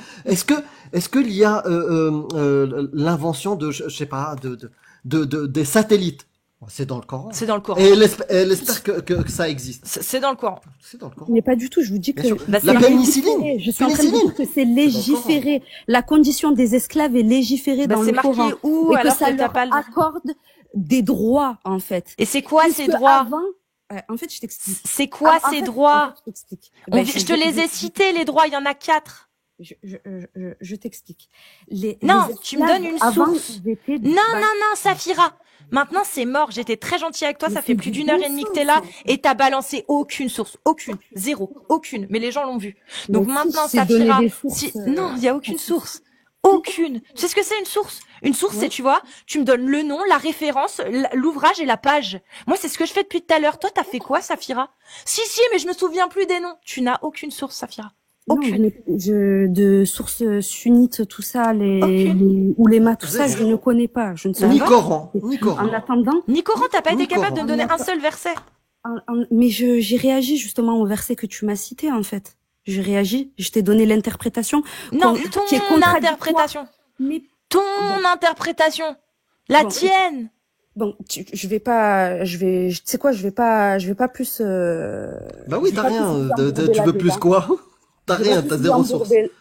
Est-ce qu'il y a l'invention de, je sais pas, des satellites? C'est dans le Coran. C'est dans le Coran. Et elle espère que ça existe. C'est dans le Coran. C'est dans le Coran. Mais pas du tout. Je vous dis que la pénicilline. Je suis en train de dire que c'est légiféré. La condition des esclaves est légiférée dans le Coran. C'est marqué où? Et que ça leur accorde des droits, en fait. Et c'est quoi ces droits? En fait, je t'explique. C'est quoi ces droits? Je te les ai cités, les droits. Il y en a 4. je t'explique. Non, Les tu me donnes une avant, source. ils étaient Non, non, Safira. Maintenant, c'est mort. J'étais très gentille avec toi. Mais Ça c'est fait du plus d'une bon heure et demie que t'es là sens. et t'as balancé aucune source. Aucune. Zéro. Aucune. Mais les gens l'ont vu. Donc Mais si, maintenant, je t'ai donné Safira. des sources, Non, il y a aucune source. Aucune. Tu sais ce que c'est une source? Une source, c'est, tu vois, tu me donnes le nom, la référence, l'ouvrage et la page. Moi, c'est ce que je fais depuis tout à l'heure. Toi, t'as fait quoi, Safira? Si, mais je me souviens plus des noms. Tu n'as aucune source, Safira. Non, Aucune. de sources sunnites, tout ça, Aucune. oulémas, tout ça, Zéro. je ne connais pas. Je ne sais Ni pas. Coran, ni En Coran. attendant, Nicoran, t'as pas été Ni capable de Coran. me donner un seul verset. mais j'ai réagi justement au verset que tu m'as cité, en fait. J'ai réagi, je t'ai donné l'interprétation. Non, qui est ton contradictoire. interprétation. Mais Ton interprétation. La Bon, tienne. bon, tu sais quoi, je vais pas plus. Bah oui, je vais t'as pas rien. plus vous embourber Tu la veux plus dedans. quoi? T'as Je vais rien, pas t'as plus zéro vous source. embourber.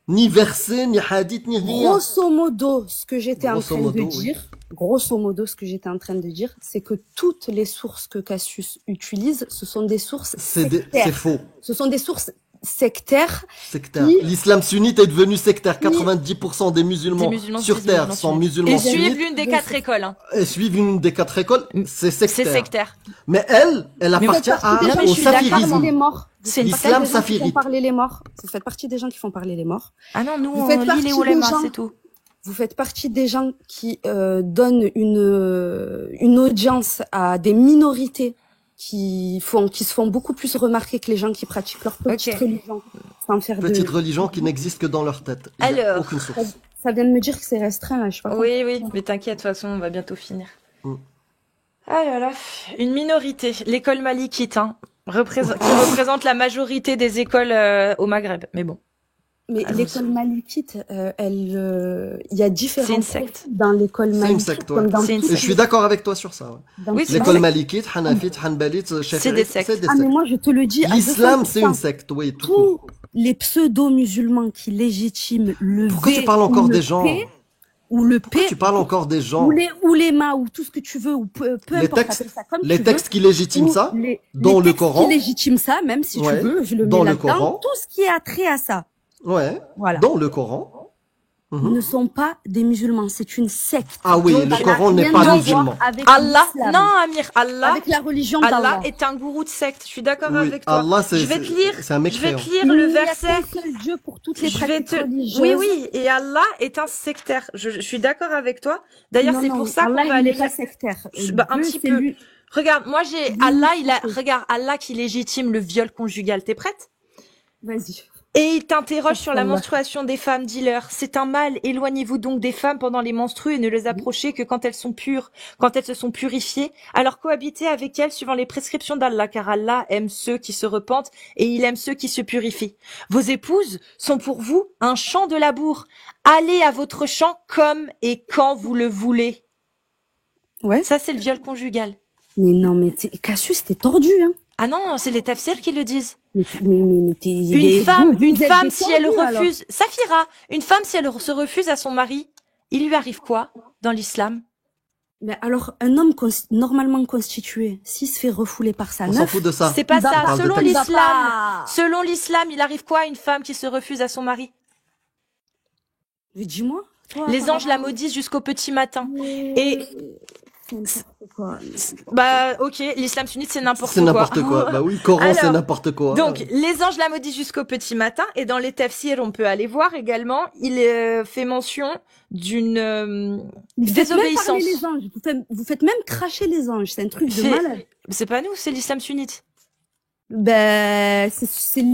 Ni verset, ni hadith, ni rien. Grosso modo, ce que j'étais en Grosso train modo, de oui. dire, grosso modo, ce que j'étais en train de dire, c'est que toutes les sources que Cassius utilise, ce sont des sources C'est sectaires. faux. Ce sont des sources sectaires. Sectaire. Qui- L'islam sunnite est devenu sectaire. 90% des musulmans, Des musulmans sur suisent, terre musulmans sont sunnites. musulmans Et suivent sunnites l'une des 4 écoles. Hein. et suivent une des 4 écoles. C'est C'est sectaire. sectaire. Mais elle Mais appartient Vous faites partie des Non, mais gens je au suis qui font d'accord. parler safirisme. les morts. Vous C'est faites une partie L'islam des gens qui safirite. font parler les morts. Vous faites partie des gens qui font parler les morts. Ah non, nous, Vous faites on lit partie les des oulémas, gens- c'est tout. Vous faites partie des gens qui donnent une audience à des minorités qui se font beaucoup plus remarquer que les gens qui pratiquent leur petite Ok. religion sans faire Petite de. religion qui n'existe que dans leur tête. Il y a Alors. aucune source. Ça vient de me dire que c'est restreint là, je sais pas. Oui, mais t'inquiète, de toute façon, on va bientôt finir. Mm. Ah là là, une minorité, l'école malikite, hein, qui représente la majorité des écoles au Maghreb. Mais bon, Mais Allons-y. l'école malikite, il y a différents C'est une secte. profils dans l'école C'est une malikite secte, comme ouais. dans C'est une toutes Et je suis d'accord avec toi sur ça. Ouais. dans Oui, toutes c'est les une L'école secte. malikite, hanafite, hanbalite, shafi'ite, des sectes. c'est des Ah mais sectes. moi je te le dis. à L'islam, c'est 200%. une secte, oui, tout court. Tous les pseudo-musulmans qui légitiment le Pourquoi V tu parles ou encore le des gens P, ou le Pourquoi P, tu parles encore des gens ou les ma, ou tout ce que tu veux, ou peu Les importe, textes- appelle ça comme Les tu textes qui veux, légitiment ou ça, les dans le textes Coran. qui légitiment ça, même si Ouais, tu veux, je le dans mets le là-dedans, Coran. tout ce qui a trait à ça, Ouais, voilà, dans le Coran. Mhm. ne sont pas des musulmans, c'est une secte. Ah oui, Donc, le ça n'a Coran n'est rien pas à musulman. voir avec Allah, l'islam, non Amir, Allah, avec la religion Allah d'Allah. est un gourou de secte. Je suis d'accord Oui, avec toi. Allah, c'est je vais te lire, c'est un je vais mécréant. te lire le Il n'y a verset. qu'un seul Dieu pour toutes les Je vais pratiques te... religieuses. Oui, et Allah est un sectaire. Je suis d'accord avec toi. D'ailleurs, Non, c'est non, pour ça qu'on Allah, va il n'est lire. pas sectaire. Bah, un Dieu, petit c'est peu. lui. Regarde, moi j'ai Oui, Allah, oui. regarde Allah qui légitime le viol conjugal. T'es prête? Vas-y. Et il t'interroge sur la Allah. menstruation des femmes, dis-leur, c'est un mal, éloignez-vous donc des femmes pendant les menstrues et ne les approchez que quand elles sont pures, quand elles se sont purifiées, alors cohabitez avec elles suivant les prescriptions d'Allah, car Allah aime ceux qui se repentent et il aime ceux qui se purifient. Vos épouses sont pour vous un champ de labour. Allez à votre champ comme et quand vous le voulez. Ouais. Ça, c'est le viol conjugal. Mais non, mais Cassius, t'es tordu, hein. Ah non, c'est les tafsirs qui le disent. Mais t'es... Une femme, vous êtes des si elle tordus, alors. refuse, Safira, une femme, si elle se refuse à son mari, il lui arrive quoi dans l'islam? Mais alors, un homme normalement constitué, s'il se fait refouler par sa On s'en meuf, fout de ça. C'est pas Il va ça. pas. Selon Parle de il va l'islam, pas... selon l'islam, il arrive quoi à une femme qui se refuse à son mari? Mais dis-moi, toi... Les anges la maudissent jusqu'au petit matin. Et C'est n'importe quoi. bah ok, l'islam sunnite c'est n'importe C'est quoi. n'importe quoi. Bah oui, Coran, c'est Alors, n'importe quoi. Donc, les anges la maudissent jusqu'au petit matin, et dans les tafsirs, on peut aller voir également, il fait mention d'une Vous faites même désobéissance. parler les anges. Vous faites même cracher les anges. C'est un truc de C'est- malade. C'est pas nous, c'est l'islam sunnite. Ben, c'est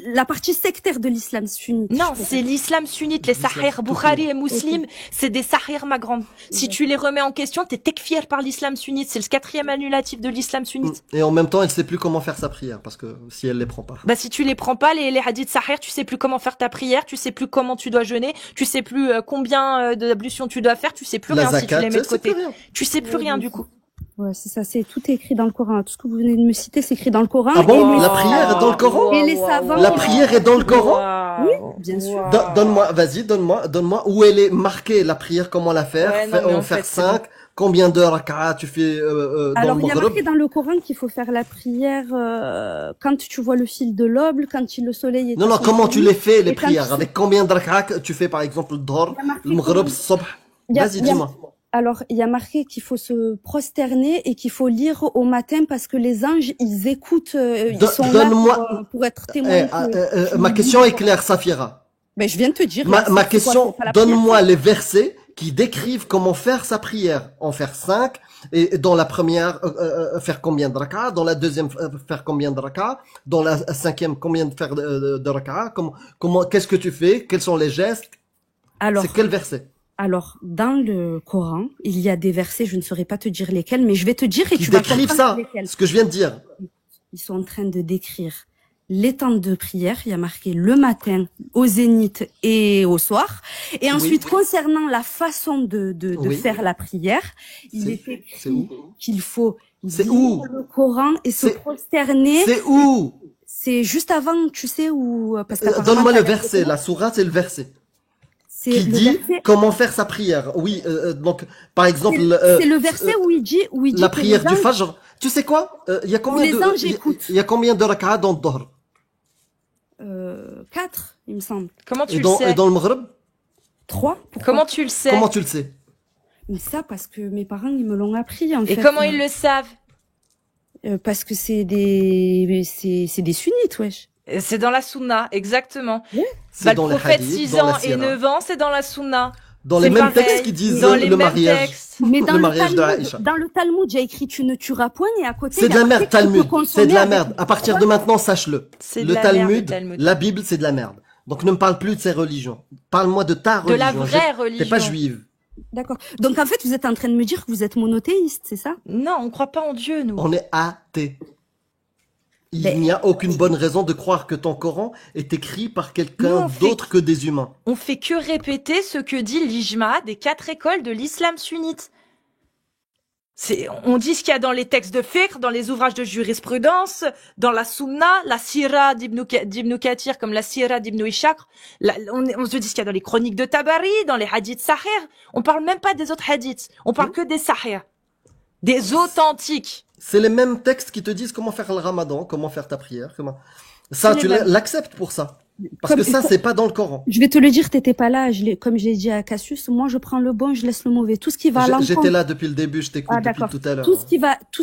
la partie sectaire de l'islam sunnite. Non, je pense. c'est l'islam sunnite, les L'islam sahih tout Bukhari court. et Muslim, c'est des sahih ma grande. Si tu les remets en question, t'es tekfir par l'islam sunnite, c'est le 4e annulatif de l'islam sunnite. Et en même temps, elle sait plus comment faire sa prière parce que si elle les prend pas. Bah si tu les prends pas, les hadiths sahih, tu sais plus comment faire ta prière, tu sais plus comment tu dois jeûner, tu sais plus combien d'ablutions tu dois faire, tu sais plus La rien si tu zakat, les mets de c'est plus côté. rien. Tu sais plus rien du coup. Ouais, c'est ça. Tout est écrit dans le Coran. Tout ce que vous venez de me citer, c'est écrit dans le Coran. Ah bon, Et la prière est dans le Coran? Et les savants- La prière est dans le Coran? Oui, bien sûr. Donne-moi, vas-y, donne-moi où elle est marquée, la prière, comment la faire. Ouais, non, mais en faire fait, c'est 5, Combien de raka'a tu fais dans Alors, le il y a Maghreb? marqué dans le Coran qu'il faut faire la prière quand tu vois le fil de l'aube, quand le soleil est Non, à non, son comment tu zénith, les fais, les et quand prières? Avec combien de raka'a que tu fais, par exemple, le Dhuhr, il y a marqué le Maghreb, comment- le Subh? il y a- Vas-y, il y a- dis-moi. Alors, il y a marqué qu'il faut se prosterner et qu'il faut lire au matin parce que les anges, ils écoutent, ils sont là Donne-moi, pour être témoins. ma question est claire, Safira. Ben, je viens de te dire. Ma là, c'est quoi, question, c'est pas la première donne-moi fois. les versets qui décrivent comment faire sa prière. En faire 5, et dans la première, faire combien de raka'a, dans la deuxième, faire combien de raka'a, dans la cinquième, combien de faire de raka'a, qu'est-ce que tu fais, quels sont les gestes, Alors, c'est quel verset? alors, dans le Coran, il y a des versets, je ne saurais pas te dire lesquels, mais je vais te dire et Qui tu vas décrivent comprendre ça, lesquels. ce que je viens de dire. Ils sont en train de décrire les temps de prière. Il y a marqué le matin, au zénith et au soir. Et ensuite, concernant la façon de Oui. faire la prière, il C'est- est c'est écrit où qu'il faut C'est lire où le Coran et se C'est- prosterner. C'est où? C'est juste avant, tu sais, où... Parce qu'apparemment, Donne-moi le t'as l'air de verset, connaître. la sourate, c'est le verset. C'est Qui le dit verset... comment faire sa prière. Oui, donc, par exemple, C'est le verset où il dit la que prière les du anges- Fajr. Tu sais quoi? Il y a combien les anges écoutent. il y a combien de raka'a dans le Dhuhr? 4, il me semble. Comment tu Et le dans, sais? et dans le Maghreb? 3. Pourquoi? Comment tu le sais? Comment tu le sais? Mais ça, parce que mes parents, ils me l'ont appris, en Et fait. comment ils le savent? Parce que c'est des sunnites, wesh. C'est dans la sunna, exactement. C'est Bah, dans le les prophète hadiths, 6 dans la ans et sira. 9 ans, c'est dans la sunna. Dans les C'est mêmes pareil. textes qui disent Dans les le mêmes mariage. textes. Mais dans Le le, mariage de Talmud, Aïcha. dans le Talmud, il y a écrit tu ne tueras point et à côté, C'est il de y a la marqué merde, que tu peux Talmud. consommer C'est de la avec- merde. À partir de maintenant, sache-le. C'est de Le la merde, Talmud, le Talmud. la Bible, c'est de la merde. Donc ne me parle plus de ces religions. Parle-moi de ta De religion. la vraie T'es religion. pas juive. D'accord. Donc en fait, vous êtes en train de me dire que vous êtes monothéiste, c'est ça? Non, on croit pas en Dieu, nous. On est athée. Il Mais- n'y a aucune bonne raison de croire que ton Coran est écrit par Non, quelqu'un on fait- d'autre que des humains. On fait que répéter ce que dit l'ijma des 4 écoles de l'islam sunnite. On dit ce qu'il y a dans les textes de fiqh, dans les ouvrages de jurisprudence, dans la sunna, la sira d'Ibn Kathir, comme la sira d'Ibn Ishaq. On se dit ce qu'il y a dans les chroniques de Tabari, dans les hadiths sahih. On parle même pas des autres hadiths. On parle que des sahih. Des authentiques. C'est les mêmes textes qui te disent comment faire le ramadan, comment faire ta prière, comment... Ça, C'est tu les mêmes. l'acceptes pour ça. Parce Comme- que ça, c'est pas dans le Coran. Je vais te le dire, t'étais pas là. Comme je l'ai dit à Cassius, moi, je prends le bon, je laisse le mauvais. Tout ce qui va à l'encontre. J'étais là depuis le début, je t'écoute Ah, depuis d'accord. tout à l'heure. Tout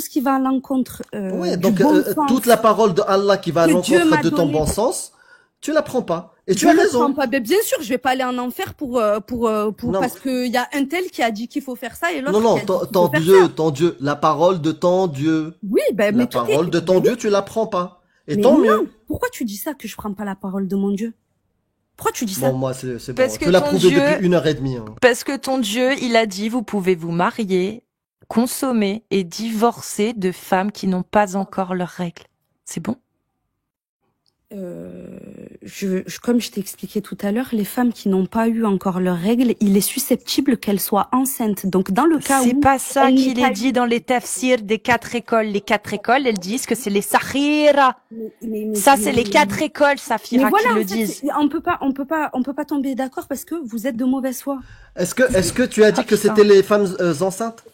ce qui va à l'encontre, Ouais, du donc bon sens. toute la parole de Allah qui va à que Dieu l'encontre m'a de ton donné. bon sens, tu la prends pas. Et tu Je as le raison. prends pas. Mais bien sûr, je vais pas aller en enfer pour Non. parce que il y a un tel qui a dit qu'il faut faire ça et l'autre Non, non, qui a dit qu'il faut ton faire Dieu, ça. ton Dieu, la parole de ton Dieu. Oui, ben La mais tout est- parole de ton Dieu, tu la prends pas. Et Mais tant non. mieux. Pourquoi tu dis ça que je prends pas la parole de mon Dieu? Pourquoi tu dis ça? Bon, moi, c'est bon. Parce que Tu l'as ton prouvé Dieu- depuis 1h30. Hein. Parce que ton Dieu, il a dit, vous pouvez vous marier, consommer et divorcer de femmes qui n'ont pas encore leurs règles. C'est bon? Comme je t'ai expliqué tout à l'heure, les femmes qui n'ont pas eu encore leurs règles, il est susceptible qu'elles soient enceintes. Donc dans le cas C'est où pas ça elle n'est qu'il pas est dit dans les tafsirs des 4 écoles. Les 4 écoles, elles disent que c'est les sahira. Ça, c'est les 4 écoles, Safira, Mais voilà, qui en le fait, disent. on peut pas tomber d'accord parce que vous êtes de mauvaise foi. Est-ce que tu as dit Ah, que putain. c'était les femmes enceintes?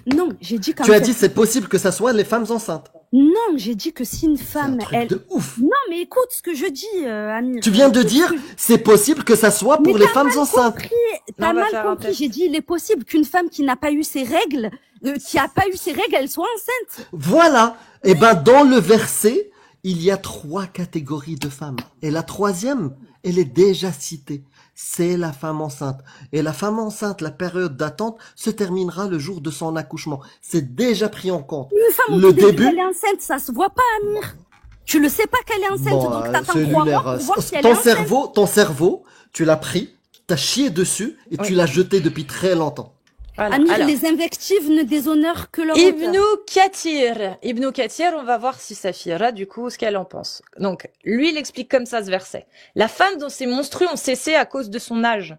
Non, j'ai dit qu'en Tu as fait- dit c'est possible que ça soit les femmes enceintes. Non, j'ai dit que si une C'est un femme, truc elle. de ouf. Non, mais écoute ce que je dis, Amir. Tu viens de Écoute dire ce que- c'est possible que ça soit pour Mais les t'as femmes mal enceintes. compris, Non, t'as on va mal faire un compris. test. J'ai dit, il est possible qu'une femme qui n'a pas eu ses règles, elle soit enceinte. Voilà. Et ben dans le verset, il y a 3 catégories de femmes. Et la troisième, elle est déjà citée. C'est la femme enceinte. Et la femme enceinte, la période d'attente se terminera le jour de son accouchement. C'est déjà pris en compte. Une femme, au Le tout début, début- elle est enceinte, ça se voit pas, Amir. Tu le sais pas qu'elle est enceinte, Bon, donc t'attends c'est 3 mois lunaire. pour voir si elle est enceinte. Ton cerveau, tu l'as pris, t'as chié dessus et tu Oui. l'as jeté depuis très longtemps. Voilà. Amir, Alors, les invectives ne déshonorent que leur auteur. Ibn Kathir. Ibn Kathir, on va voir si Safira, du coup, ce qu'elle en pense. Donc, lui, il explique comme ça ce verset. La femme dont ses menstrues ont cessé à cause de son âge.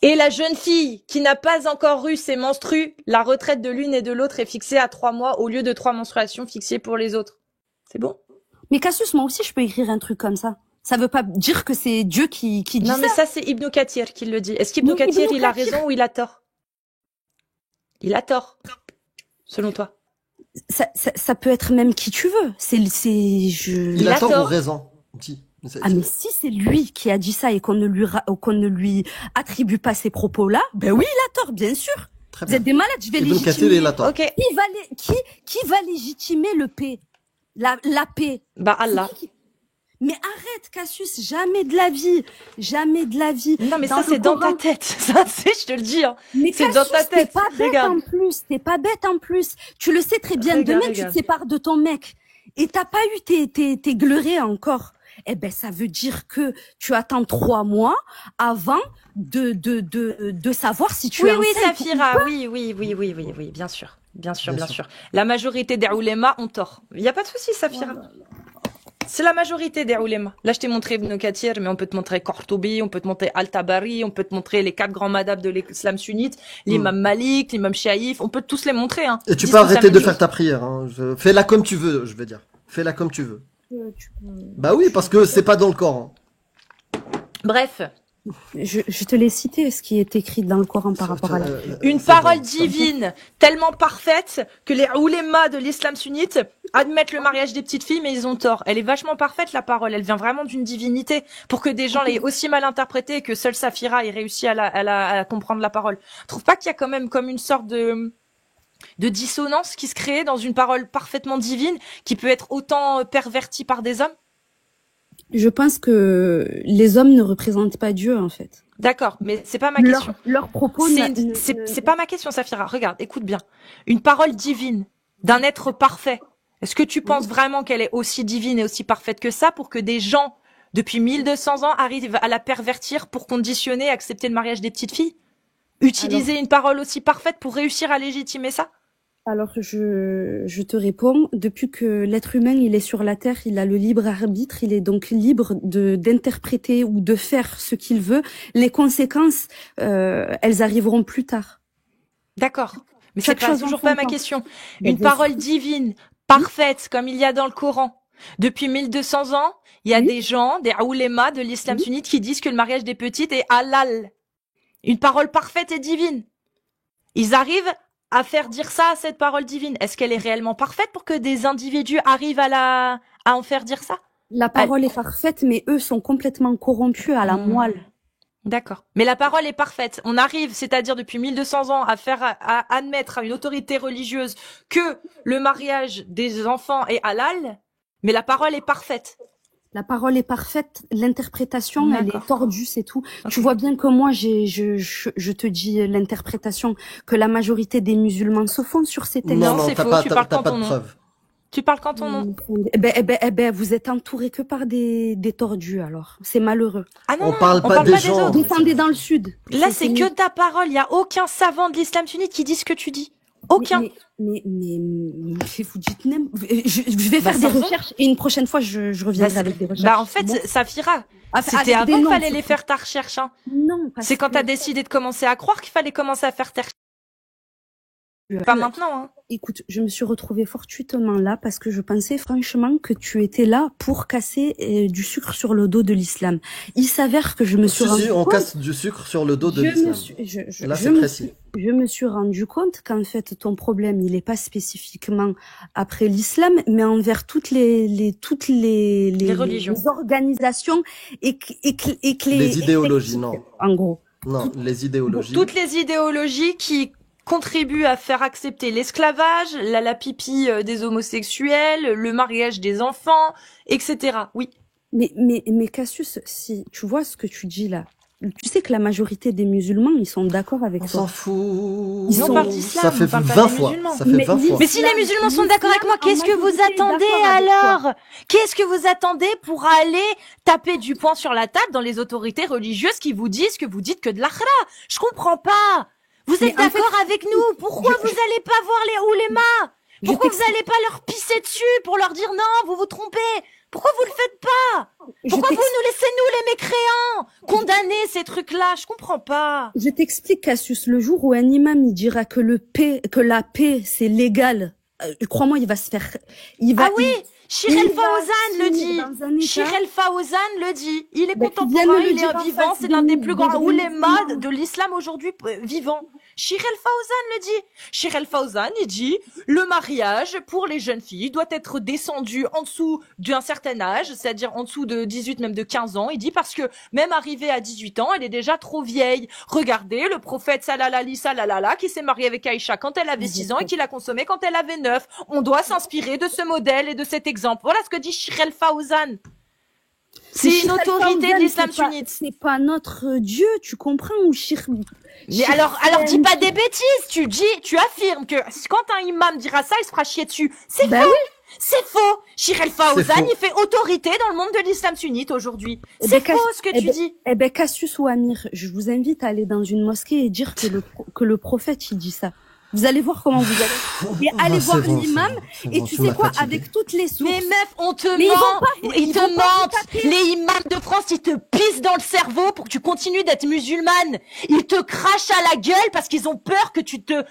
Et la jeune fille qui n'a pas encore eu ses menstrues, la retraite de l'une et de l'autre est fixée à 3 mois au lieu de 3 menstruations fixées pour les autres. C'est bon? Mais Cassius, moi aussi, je peux écrire un truc comme ça. Ça veut pas dire que c'est Dieu qui dit Non, ça. mais ça, c'est Ibn Kathir qui le dit. Est-ce qu'Ibn Mais Kathir, Ibn il a Kathir- raison ou il a tort? Il a tort, selon toi. Ça peut être même qui tu veux. Il a tort ou raison? Dis. Ah mais si c'est lui qui a dit ça et qu'on ne lui attribue pas ces propos-là, ben oui, il a tort, bien sûr. Très Vous bien. êtes des malades, je vais Ibn Kathir, légitimer. il a tort. Ok. Qui va légitimer le paix? La paix. Bah Allah. Mais arrête, Cassius, jamais de la vie. Jamais de la vie. Non, mais ça, c'est dans ta tête. Ça, je te le dis. Hein. Mais c'est dans ta tête. T'es pas bête en plus. T'es pas bête en plus. Tu le sais très bien. Demain, tu te sépares de ton mec. Et t'as pas eu tes gleurés encore. Eh ben, ça veut dire que tu attends 3 mois avant de savoir si tu es enceinte. Oui, Safira. Oui, bien sûr. Bien sûr. La majorité des oulémas ont tort. Il y a pas de souci, Safira. C'est la majorité des oulémas. Là, je t'ai montré Ibn Kathir, mais on peut te montrer Qurtubi, on peut te montrer Al-Tabari, on peut te montrer les 4 grands madhab de l'islam sunnite, l'imam Malik, l'imam Shaïf, on peut tous les montrer. Hein. Et tu peux arrêter de faire ta prière. Hein. Fais-la comme tu veux, je veux dire. Fais-la comme tu veux. Bah oui, parce que c'est pas dans le Coran. Bref. Je te l'ai cité, ce qui est écrit dans le Coran par rapport à une parole divine tellement parfaite que les oulémas de l'islam sunnite admettent le mariage des petites filles, mais ils ont tort. Elle est vachement parfaite, la parole. Elle vient vraiment d'une divinité pour que des gens l'aient aussi mal interprétée et que seule Safira ait réussi à comprendre la parole. Trouve pas qu'il y a quand même comme une sorte de dissonance qui se crée dans une parole parfaitement divine qui peut être autant pervertie par des hommes? Je pense que les hommes ne représentent pas Dieu, en fait. D'accord, mais c'est pas ma question. Leur propos, c'est pas ma question, Safira. Regarde, écoute bien. Une parole divine d'un être parfait. Est-ce que tu penses vraiment qu'elle est aussi divine et aussi parfaite que ça pour que des gens, depuis 1200 ans, arrivent à la pervertir pour conditionner et accepter le mariage des petites filles? Utiliser une parole aussi parfaite pour réussir à légitimer ça? Alors, je te réponds. Depuis que l'être humain, il est sur la Terre, il a le libre arbitre, il est donc libre d'interpréter ou de faire ce qu'il veut. Les conséquences, elles arriveront plus tard. D'accord. Mais c'est toujours pas ma question. Une parole divine, parfaite, comme il y a dans le Coran. Depuis 1200 ans, il y a des gens, des oulémas de l'islam sunnite qui disent que le mariage des petites est halal. Une parole parfaite et divine. Ils arrivent à faire dire ça à cette parole divine. Est-ce qu'elle est réellement parfaite pour que des individus arrivent à en faire dire ça? La parole est parfaite, mais eux sont complètement corrompus à la moelle. D'accord. Mais la parole est parfaite. On arrive, c'est-à-dire depuis 1200 ans, à admettre à une autorité religieuse que le mariage des enfants est halal, mais la parole est parfaite. La parole est parfaite, l'interprétation, elle est tordue, c'est tout. Okay. Tu vois bien que moi, je te dis l'interprétation que la majorité des musulmans se font sur ces thèmes. Non, c'est faux, tu parles quand ton nom. Tu parles quand ton nom. Eh ben, vous êtes entourés que par des tordus, alors. C'est malheureux. Ah non, on parle pas des gens. Descendez dans le sud. Là, c'est que ta parole. Il y a aucun savant de l'islam sunnite qui dit ce que tu dis. Aucun. Mais vous dites je vais faire des recherches et une prochaine fois je reviendrai avec des recherches. En fait, Safira, c'était avant qu'il fallait les faire ta recherche. Hein. Non. C'est quand t'as décidé de commencer à croire qu'il fallait commencer à faire tes recherches. Pas maintenant, hein. Écoute, je me suis retrouvée fortuitement là parce que je pensais franchement que tu étais là pour casser du sucre sur le dos de l'islam. Il s'avère que je me suis rendu compte... on casse du sucre sur le dos de l'islam. Là, c'est précis. Je me suis rendu compte qu'en fait, ton problème, il est pas spécifiquement après l'islam, mais envers toutes les religions, les organisations et les idéologies, non. En gros. Non, les idéologies. Toutes les idéologies qui contribue à faire accepter l'esclavage, la pipi des homosexuels, le mariage des enfants, etc. Oui. Mais Cassius, si tu vois ce que tu dis là, tu sais que la majorité des musulmans, ils sont d'accord avec toi. On s'en fout. Ils sont partis d'islam. Ça fait 20 fois. Ça fait 20 fois. Mais si les musulmans sont d'accord avec moi, qu'est-ce que vous attendez alors? Qu'est-ce que vous attendez pour aller taper du poing sur la table dans les autorités religieuses qui vous disent que vous dites que de l'akhira? Je comprends pas. Vous êtes d'accord avec nous? Pourquoi vous allez pas voir les oulémas? Pourquoi vous allez pas leur pisser dessus pour leur dire non, vous vous trompez? Pourquoi vous le faites pas? Pourquoi vous nous laissez, nous, les mécréants, condamner ces trucs-là? Je comprends pas. Je t'explique, Cassius, le jour où un imam, il dira que la paix, c'est légal, crois-moi, il va se faire, Ah oui! Shirel Fawzan le dit. Dans un état, Shirel Fawzan le dit. Il est bah, qui vienne contemporain, le il dire est en vivant, face c'est l'un des des plus grands oulémas musulmans. de l'islam aujourd'hui vivant. Shirel Fawzan le dit. Shirel Fawzan, il dit, le mariage pour les jeunes filles doit être descendu en dessous d'un certain âge, c'est-à-dire en dessous de 18, même de 15 ans. Il dit parce que même arrivée à 18 ans, elle est déjà trop vieille. Regardez, le prophète sallalali sallalala qui s'est marié avec Aïcha quand elle avait 6 ans et qui l'a consommé quand elle avait 9. On doit s'inspirer de ce modèle et de cet exemple. Voilà ce que dit Shirel Fawzan. C'est une autorité de l'islam sunnite. C'est pas notre Dieu, tu comprends, ou Mais alors dis pas des bêtises, tu affirmes que quand un imam dira ça, il se fera chier dessus. C'est Bah faux. oui. C'est faux. Shirel Fawzan, C'est faux. il fait autorité dans le monde de l'islam sunnite aujourd'hui. Eh C'est ben, faux ce que tu dis. Eh ben, Cassius ou Amir, je vous invite à aller dans une mosquée et dire que le prophète, il dit ça. Vous allez voir comment vous allez. Et allez voir l'imam. Et tu sais quoi, avec toutes les sources. Mais meuf, on te Mais ils ment, vont pas- ils ils te vont pas vous mentent. taper. Les imams de France, ils te pissent dans le cerveau pour que tu continues d'être musulmane. Ils te crachent à la gueule parce qu'ils ont peur que tu te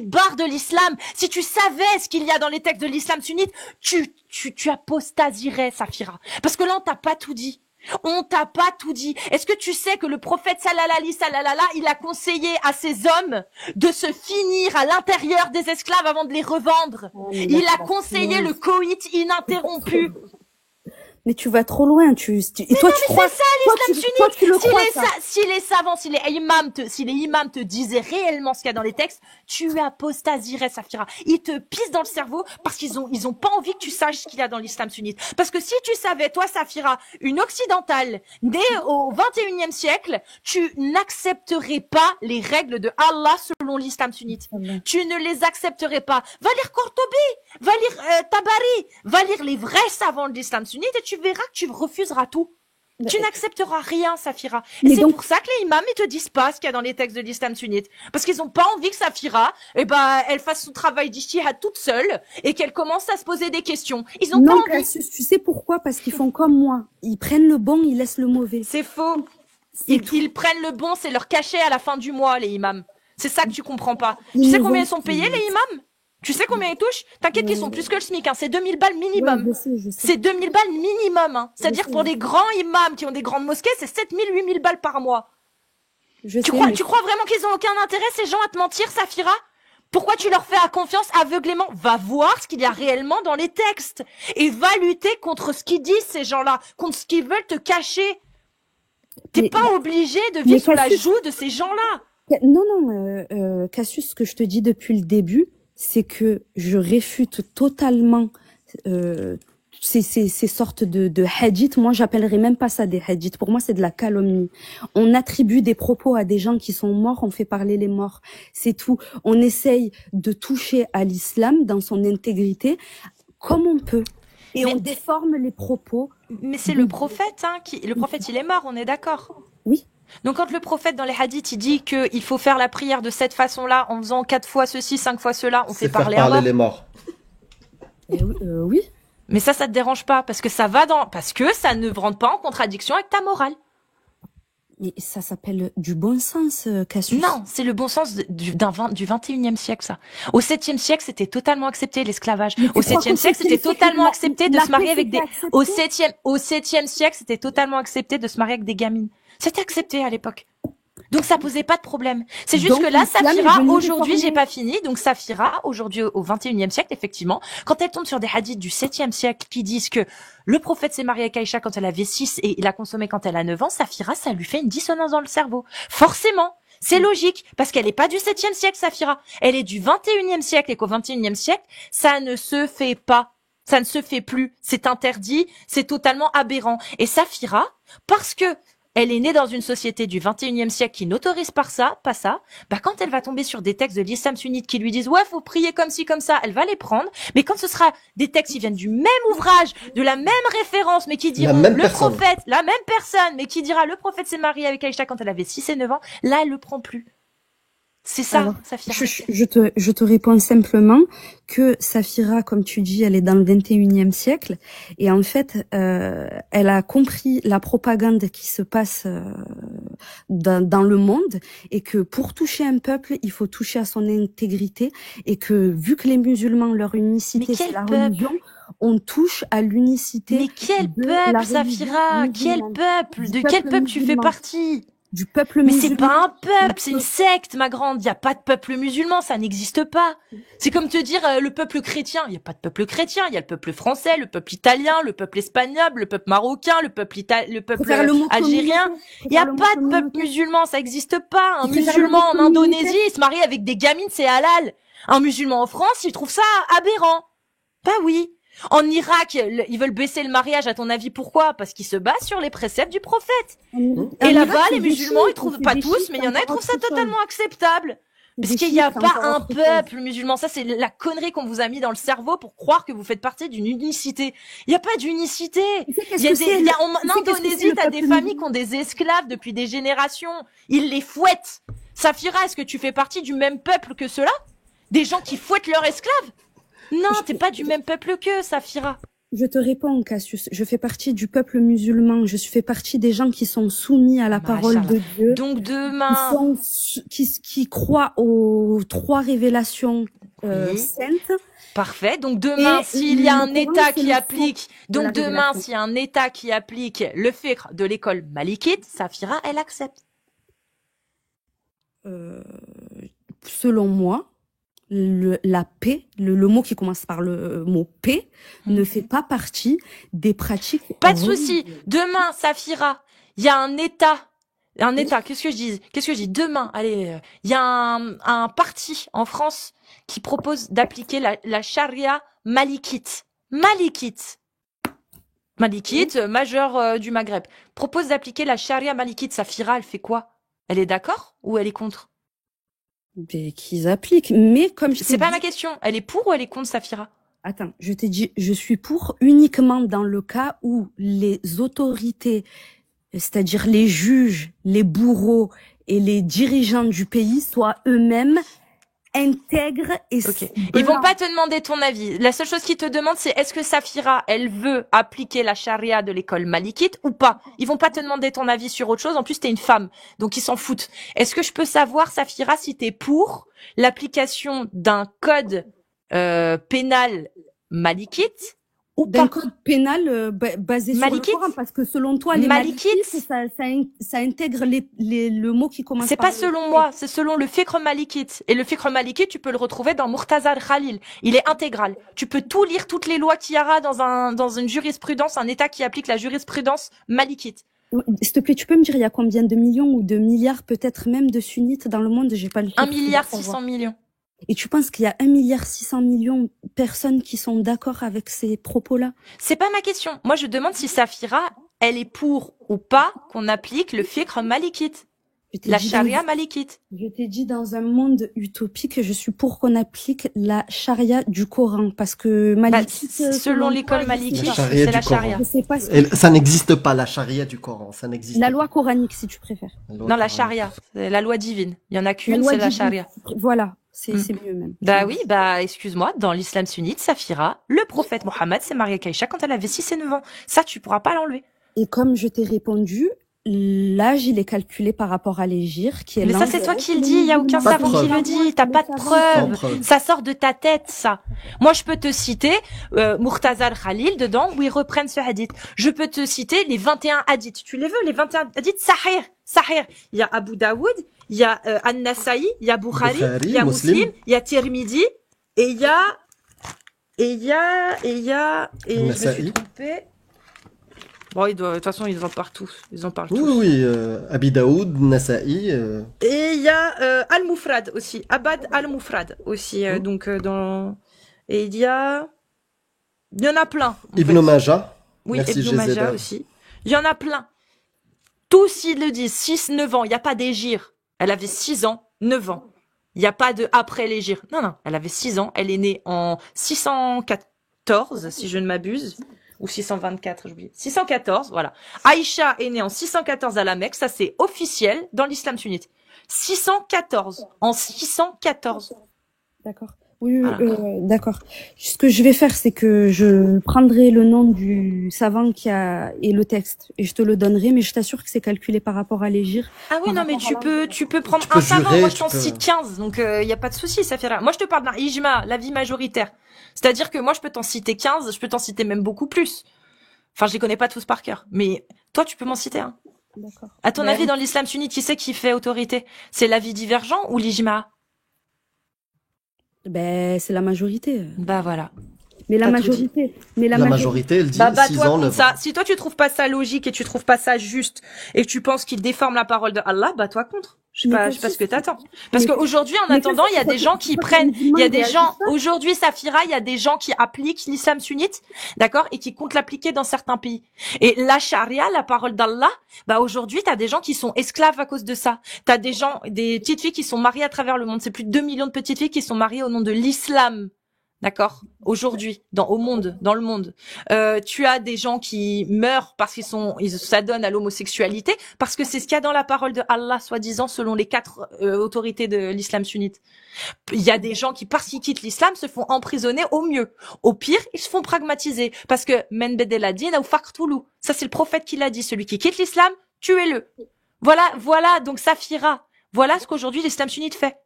barres de l'islam. Si tu savais ce qu'il y a dans les textes de l'islam sunnite, tu apostasierais, Safira. Parce que là, on t'a pas tout dit. On t'a pas tout dit. Est-ce que tu sais que le prophète sallalali sallalala, il a conseillé à ses hommes de se finir à l'intérieur des esclaves avant de les revendre? Il a conseillé le coït ininterrompu. Mais tu vas trop loin, et toi, tu crois, C'est ça toi, l'islam toi, tu le sunnite. crois, ça. Si les savants, si les imams te disaient réellement ce qu'il y a dans les textes, tu apostasierais, Safira. Ils te pissent dans le cerveau parce qu'ils ont pas envie que tu saches ce qu'il y a dans l'islam sunnite. Parce que si tu savais, toi, Safira, une occidentale, née au 21e siècle, tu n'accepterais pas les règles de Allah selon l'islam sunnite. Tu ne les accepterais pas. Va lire Qurtubi, va lire Tabari, va lire les vrais savants de l'islam sunnite et tu verras que tu refuseras tout. Tu n'accepteras rien, Safira. Et Mais c'est donc- pour ça que les imams, ils te disent pas ce qu'il y a dans les textes de l'islam sunnite. Parce qu'ils ont pas envie que Safira, elle fasse son travail d'ijtihad toute seule et qu'elle commence à se poser des questions. Ils ont Non, pas envie. Cassius, tu sais pourquoi? Parce qu'ils font comme moi. Ils prennent le bon, ils laissent le mauvais. C'est faux. C'est tout. Ils prennent le bon, c'est leur cachet à la fin du mois, les imams. C'est ça que tu comprends pas. Ils Tu sais ne combien vont- ils sont payés, les imams? Tu sais combien ils touchent? T'inquiète qu'ils sont plus que le SMIC, hein. C'est 2000 balles minimum. Ouais, je sais. C'est 2000 balles minimum, hein. C'est-à-dire sais. que pour les grands imams qui ont des grandes mosquées, c'est 7000, 8000 balles par mois. Je sais, Tu crois vraiment qu'ils ont aucun intérêt, ces gens, à te mentir, Safira? Pourquoi tu leur fais à confiance aveuglément? Va voir ce qu'il y a réellement dans les textes. Et va lutter contre ce qu'ils disent, ces gens-là. Contre ce qu'ils veulent te cacher. T'es Mais- pas obligé de mais vivre sous la Cassius- joue de ces gens-là. Non, Cassius, ce que je te dis depuis le début, c'est que je réfute totalement ces sortes de hadiths. Moi, j'appellerais même pas ça des hadiths. Pour moi, c'est de la calomnie. On attribue des propos à des gens qui sont morts, on fait parler les morts. C'est tout. On essaye de toucher à l'islam dans son intégrité comme on peut. Et Mais- on déforme les propos. Mais c'est le prophète, hein, le prophète, il est mort, on est d'accord. Oui. Donc quand le prophète dans les hadiths, il dit qu'il faut faire la prière de cette façon-là, en faisant 4 fois ceci, 5 fois cela, on C'est fait faire parler parler un mort. les morts. Oui. Mais ça te dérange pas, parce que ça ne rentre pas en contradiction avec ta morale. Mais ça s'appelle du bon sens, Cassius. Non, c'est le bon sens du 21e siècle, ça. Au 7e siècle, c'était totalement accepté, l'esclavage. Mais tu Au crois 7e qu'au siècle, 7e c'était siècle, totalement la- accepté de la se marier paix, avec des, c'était au accepté 7e siècle, c'était totalement accepté de se marier avec des gamines. C'était accepté à l'époque. Donc ça posait pas de problème. C'est juste Donc, que là, l'islam est Safira, venu aujourd'hui, réformer. j'ai pas fini. Donc Safira, aujourd'hui, au 21e siècle, effectivement, quand elle tombe sur des hadiths du 7e siècle qui disent que le prophète s'est marié avec Aïcha quand elle avait 6 et il a consommé quand elle a 9 ans, Safira, ça lui fait une dissonance dans le cerveau. Forcément. C'est logique, parce qu'elle est pas du 7e siècle, Safira. Elle est du 21e siècle et qu'au 21e siècle, ça ne se fait pas. Ça ne se fait plus. C'est interdit. C'est totalement aberrant. Et Safira, parce que elle est née dans une société du 21e siècle qui n'autorise pas ça, quand elle va tomber sur des textes de l'islam sunnite qui lui disent, ouais, faut prier comme ci, comme ça, elle va les prendre. Mais quand ce sera des textes qui viennent du même ouvrage, de la même référence, mais qui diront même le personne. prophète, la même personne, mais qui dira le prophète s'est marié avec Aïcha quand elle avait 6 et 9 ans, là, elle le prend plus. C'est ça, Alors, Safira. je te réponds simplement que Safira, comme tu dis, elle est dans le 21e siècle et en fait, elle a compris la propagande qui se passe dans le monde et que pour toucher un peuple, il faut toucher à son intégrité et que vu que les musulmans, leur unicité, Mais c'est quel la peuple? religion, on touche à l'unicité. Mais quel de la peuple, religion Safira? Quel musulmane. peuple? Du De quel peuple peuple tu fais musulman. partie? Du peuple Mais c'est musulman. pas un peuple, c'est une secte, ma grande. Il y a pas de peuple musulman, ça n'existe pas. C'est comme te dire le peuple chrétien. Il y a pas de peuple chrétien. Il y a le peuple français, le peuple italien, le peuple espagnol, le peuple marocain, le peuple Faut faire le mot algérien. communauté. Faut Il y a faire le mot pas de peuple communauté. musulman, ça existe pas. Un Faut faire le mot musulman en communauté. Indonésie, il se marie avec des gamines, c'est halal. Un musulman en France, il trouve ça aberrant. Bah oui. En Irak, ils veulent baisser le mariage, à ton avis, pourquoi? Parce qu'ils se basent sur les préceptes du prophète. Et là-bas, les musulmans, ils trouvent pas tous, mais il y en a qui trouvent ça totalement acceptable. Parce qu'il n'y a pas un peuple musulman. Ça, c'est la connerie qu'on vous a mis dans le cerveau pour croire que vous faites partie d'une unicité. Il n'y a pas d'unicité. En Indonésie, t'as des familles qui ont des esclaves depuis des générations. Ils les fouettent. Safira, est-ce que tu fais partie du même peuple que ceux-là? Des gens qui fouettent leurs esclaves? Non, t'es pas du même peuple qu'eux, Safira. Je te réponds, Cassius. Je fais partie du peuple musulman. Je fais partie des gens qui sont soumis à la parole de Dieu. Donc demain, qui croient aux 3 révélations saintes. Parfait. Donc demain, s'il y a un État qui applique, donc demain, révélation. s'il y a un État qui applique le fiqh de l'école malikite, Safira, elle accepte. Selon moi, la paix, le mot qui commence par le mot paix, ne fait pas partie des pratiques. Pas de souci. Demain, Safira, il y a un État. Qu'est-ce que je dis? Demain, allez, il y a un parti en France qui propose d'appliquer la charia malikite. Malikite, majeur du Maghreb. Propose d'appliquer la charia malikite. Safira, elle fait quoi? Elle est d'accord ou elle est contre? Qu'ils appliquent, mais comme je C'est pas ma question. Elle est pour ou elle est contre, Safira? Attends, je t'ai dit, je suis pour uniquement dans le cas où les autorités, c'est-à-dire les juges, les bourreaux et les dirigeants du pays soient eux-mêmes intègres et Ils vont pas te demander ton avis. La seule chose qu'ils te demandent, c'est est-ce que Safira, elle veut appliquer la charia de l'école malikite ou pas? Ils vont pas te demander ton avis sur autre chose. En plus, t'es une femme, donc ils s'en foutent. Est-ce que je peux savoir, Safira, si t'es pour l'application d'un code pénal malikite ou d'un pas? code pénal basé sur le Coran, parce que selon toi, les malikites, ça intègre le mot qui commence. C'est pas selon moi, c'est selon le fiqh malikite. Et le fiqh malikite, tu peux le retrouver dans Murtaza al-Khalil. Il est intégral. Tu peux tout lire, toutes les lois qu'il y aura dans une jurisprudence, un État qui applique la jurisprudence malikite. S'il te plaît, tu peux me dire il y a combien de millions ou de milliards peut-être même de sunnites dans le monde? J'ai pas le 1,6 milliard. Et tu penses qu'il y a 1,6 milliard de personnes qui sont d'accord avec ces propos-là? C'est pas ma question. Moi, je demande si Safira, elle est pour ou pas qu'on applique le fiqh malikite. La charia malikite. Je t'ai dit dans un monde utopique, je suis pour qu'on applique la charia du Coran, parce que malikite, selon l'école malikite, c'est la charia. Ça n'existe pas, la charia du Coran. Ça n'existe pas. La loi coranique, si tu préfères. Non, la charia, c'est la loi divine. Il y en a qu'une, c'est la charia. Voilà. C'est mieux même. Bah oui, excuse-moi, dans l'islam sunnite, Safira, le prophète Mohammed s'est marié avec Aïcha quand elle avait 6 et 9 ans. Ça, tu pourras pas l'enlever. Et comme je t'ai répondu, l'âge, il est calculé par rapport à l'égir, qui est Mais ça, c'est toi qui le dis, il y a aucun savant qui le dit, t'as pas de preuve. Ça sort de ta tête, ça. Moi, je peux te citer, Murtaza al-Khalil, dedans, où ils reprennent ce hadith. Je peux te citer les 21 hadiths. Tu les veux, les 21 hadiths? Sahih. Il y a Abu Daoud, il y a An-Nasa'i, il y a Bukhari, il y a Muslim, il y a Tirmidhi, et je me suis trompée. Bon, de toute façon, ils en parlent tous. Ils en parlent tous. Oui, Abi Daoud, Nasa'i. Et il y a Al-Mufrad aussi. Abad Al-Mufrad aussi. Donc, et il y en a plein. Ibn Majah. Oui, Ibn Majah aussi. Il y en a plein. Tous, ils le disent. 6, 9 ans. Il n'y a pas d'égir. Elle avait 6 ans, 9 ans. Il n'y a pas de après l'égir. Non. Elle avait 6 ans. Elle est née en 614, si je ne m'abuse. Ou 624, j'oublie. 614, voilà. Aïcha est née en 614 à la Mecque, ça c'est officiel dans l'islam sunnite. 614, en 614. D'accord. Oui, Voilà. d'accord. Ce que je vais faire, c'est que je prendrai le nom du savant qui a et le texte et je te le donnerai, mais je t'assure que c'est calculé par rapport à l'égir. Ah oui, Par non, mais rapport à tu peux prendre Tu peux un savant. jurer, Moi, je tu t'en peux... cite 15, donc y a pas de souci, ça fait rien. Moi, je te parle d'un ijma, l'avis majoritaire. C'est-à-dire que moi, je peux t'en citer 15, je peux t'en citer même beaucoup plus. Enfin, je les connais pas tous par cœur, mais toi, tu peux m'en citer un. D'accord. À ton Mais avis, dans l'islam sunnite, qui c'est qui fait autorité? C'est l'avis divergent ou l'ijma? c'est la majorité. Bah voilà. Mais la T'as tout dit. majorité. Mais La majorité, elle dit Bah 6 bats-toi ans, contre 9 ça. ans. Si toi tu trouves pas ça logique et tu trouves pas ça juste et que tu penses qu'il déforme la parole de Allah, bats-toi contre. Je sais Mais pas ce que t'attends. Parce mais- qu'aujourd'hui, en mais attendant, il y a des gens qui prennent, il y a des gens, aujourd'hui, aujourd'hui, Safira, il y a des gens qui appliquent l'islam sunnite, d'accord, et qui comptent l'appliquer dans certains pays. Et la charia, la parole d'Allah, bah aujourd'hui, t'as des gens qui sont esclaves à cause de ça. T'as des gens, des petites filles qui sont mariées à travers le monde. C'est plus de 2 millions de petites filles qui sont mariées au nom de l'islam. D'accord. Aujourd'hui, dans le monde, tu as des gens qui meurent parce ils s'adonnent à l'homosexualité, parce que c'est ce qu'il y a dans la parole de Allah, soi-disant, selon les 4 autorités de l'islam sunnite. Il y a des gens qui, parce qu'ils quittent l'islam, se font emprisonner au mieux. Au pire, ils se font pragmatiser, parce que men bedel adin ou faqtulu. Ça, c'est le prophète qui l'a dit. Celui qui quitte l'islam, tuez-le. Voilà. Donc Safira, voilà ce qu'aujourd'hui l'islam sunnite fait.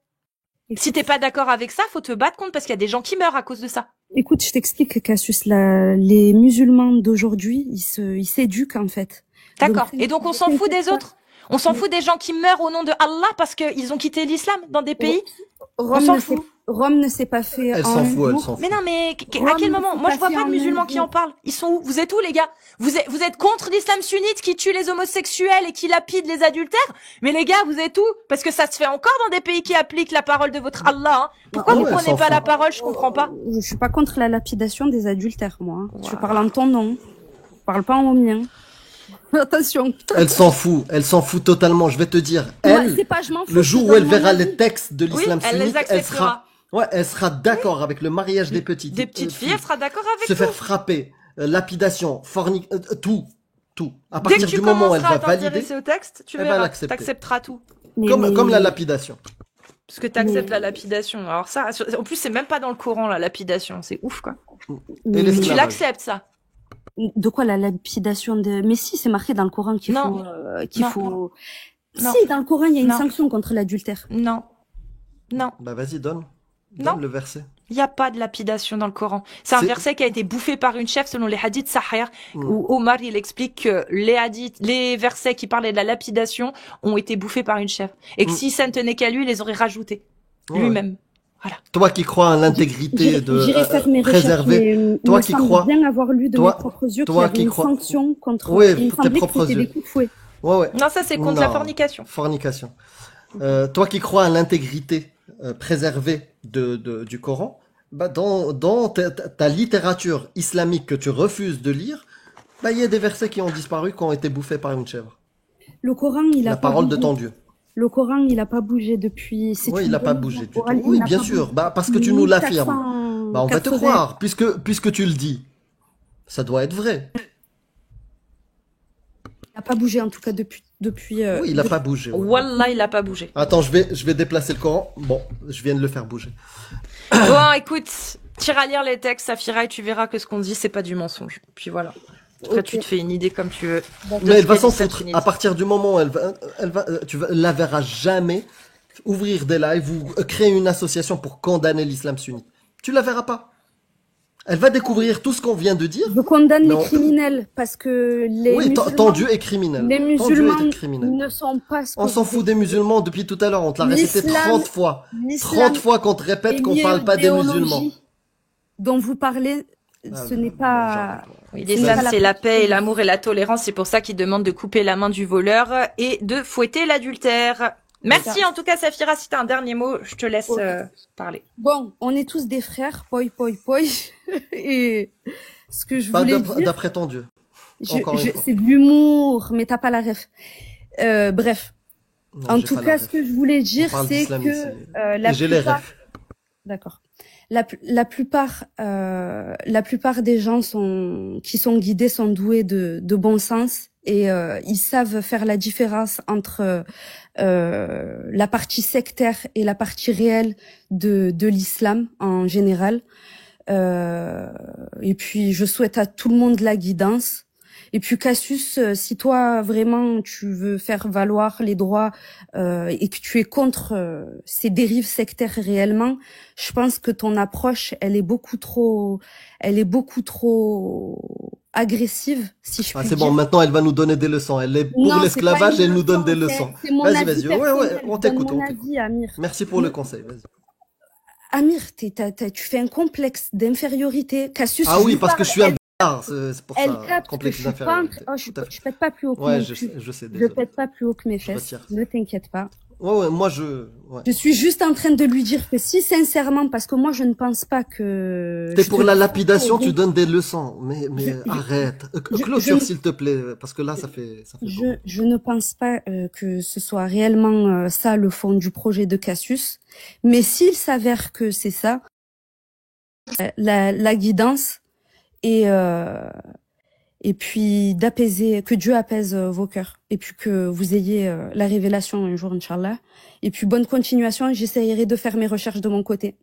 Si t'es pas d'accord avec ça, faut te battre contre parce qu'il y a des gens qui meurent à cause de ça. Écoute, je t'explique, Cassius, les musulmans d'aujourd'hui, ils s'éduquent, en fait. D'accord. Et donc, on s'en fout des autres? On s'en fout des gens qui meurent au nom de Allah parce qu'ils ont quitté l'islam dans des pays? On s'en fout. Rome ne s'est pas fait Elle en s'en un fout, elle jour. s'en fout. Mais non, mais à quel moment? Moi, je vois pas de musulmans qui en parlent. Ils sont où? Vous êtes où, les gars? Vous êtes contre l'islam sunnite qui tue les homosexuels et qui lapide les adultères? Mais les gars, vous êtes où? Parce que ça se fait encore dans des pays qui appliquent la parole de votre Allah, hein. Pourquoi Ah vous ouais, prenez s'en pas la fout. parole? Je comprends pas. Je suis pas contre la lapidation des adultères, moi. Hein. Wow. Je parle en ton nom. Je parle pas en mien. Attention. Elle s'en fout totalement. Je vais te dire, Moi, elle, c'est pas, je m'en fous, le je jour te où donne elle mon verra avis. les textes de Oui, l'islam elle les sunnite, acceptera. elle sera d'accord avec le mariage des petites. Des petites filles, elle sera d'accord avec se vous. faire frapper, lapidation, tout. À Dès que partir tu du moment où elle commenceras va à valider, t'intéresser au texte, tu elle va verras, l'accepter. t'accepteras tout. comme la lapidation. Parce que t'acceptes la lapidation. Alors ça, en plus, c'est même pas dans le Coran, la lapidation. C'est ouf, quoi. Et Mais- Tu l'esclavage. l'acceptes, ça. De quoi la lapidation de... Mais si, c'est marqué dans le Coran qu'il Non. faut... Non. Si, dans le Coran, il y a une Non. sanction contre l'adultère. Non. Non. Bah vas-y, donne. Non. Donne le verset. Il n'y a pas de lapidation dans le Coran. C'est un C'est- verset qui a été bouffé par une chef selon les hadiths Sahih, Mm. où Omar, il explique que les versets qui parlaient de la lapidation ont été bouffés par une chef. Et que Mm. si ça ne tenait qu'à lui, il les aurait rajoutés. Ouais. Lui-même. Toi qui crois à l'intégrité de J'irai faire mes recherches, préserver. mais Toi il qui me semble crois- bien avoir lu de toi- mes propres yeux qu'il toi y avait qui une crois- sanction contre... Oui, il me tes semblait que propres c'était yeux. des coups de fouet. Ouais. Non, ça, c'est contre la fornication. Fornication. Toi qui crois à l'intégrité préservée du Coran, bah dans ta littérature islamique que tu refuses de lire, bah il y a des versets qui ont disparu, qui ont été bouffés par une chèvre. Le Coran, il a La pas parole de bougé. ton Dieu. Le Coran, il a pas bougé depuis... c'est Oui, une il n'a pas bonne bougé du tout. orale, il Oui, n'a bien pas sûr. bougé. Bah parce que tu nous l'affirmes. 1480. Bah on va te croire, puisque tu le dis. Ça doit être vrai. Il n'a pas bougé, en tout cas, depuis Oui, il n'a pas bougé. ouais. Wallah, il a pas bougé. Attends, je vais déplacer le Coran. Bon, je viens de le faire bouger. Bon, écoute, tire à lire les textes, Safira, et tu verras que ce qu'on dit, c'est pas du mensonge. Puis voilà. Après, Ok. tu te fais une idée comme tu veux. Mais elle va s'en l'islam foutre. sunnite. À partir du moment où tu la verras jamais ouvrir des lives ou créer une association pour condamner l'islam sunnite. Tu la verras pas. Elle va découvrir tout ce qu'on vient de dire. Je condamne Non. les criminels parce que les Oui, musulmans, ton Dieu est criminel. les Ton Dieu musulmans est criminel. ne sont pas ce que On s'en vous fout des musulmans depuis tout à l'heure. On te l'a répété L'islam- 30 fois. l'islam 30 fois qu'on te répète et qu'on parle pas des l'idéologie musulmans. dont vous parlez, ce n'est pas... Oui, Ce n'est l'islam, pas la c'est la pratique. paix et l'amour et la tolérance. C'est pour ça qu'il demande de couper la main du voleur et de fouetter l'adultère. Merci en tout cas, Safira. Si t'as un dernier mot, je te laisse Ok. parler. Bon, on est tous des frères, poi. Et ce que je Pas voulais dire... d'après ton Dieu. Encore une fois. c'est de l'humour, mais t'as pas la ref. Bref. Non, En j'ai tout pas cas, la ce ref. que je voulais dire, On parle c'est d'islam que ici. la Et j'ai les plupart... refs. D'accord. La plupart des gens qui sont guidés sont doués de bon sens et ils savent faire la différence entre la partie sectaire et la partie réelle de l'islam en général. Et puis je souhaite à tout le monde la guidance. Et puis Cassius, si toi vraiment tu veux faire valoir les droits et que tu es contre ces dérives sectaires réellement, je pense que ton approche elle est beaucoup trop agressive, si je Ah, puis c'est dire. bon, maintenant elle va nous donner des leçons. Elle est pour Non, c'est pas l'esclavage une et elle nous donne des leçon, leçons. c'est mon Vas-y, avis vas-y. Ouais, ouais, personnel. on Je donne t'écoute, mon on t'écoute. avis, Amir. Merci pour le conseil, vas-y. Amir, tu fais un complexe d'infériorité. Cassius, Ah je oui, lui parce que parle, je suis un bâtard, c'est pour elle ça. capte que Complexe je suis pas, d'infériorité. oh, Tout à fait. je pète pas plus haut que Ouais, mon cul. je sais, Je désolé. pète pas plus haut que mes Je fesses. retire ça. Ne t'inquiète pas. Ouais, ouais, ouais. Je suis juste en train de lui dire que si sincèrement, parce que moi je ne pense pas que T'es je pour te la dis ça lapidation, tu pour donnes des leçons. je, Mais arrête. je Clôture, s'il te plaît, parce que là, ça fait beaucoup. je ne pense pas que ce soit réellement ça le fond du projet de Cassius. Mais s'il s'avère que c'est ça, la guidance et puis d'apaiser, que Dieu apaise vos cœurs et puis que vous ayez la révélation un jour, Inch'Allah. Et puis bonne continuation, j'essayerai de faire mes recherches de mon côté.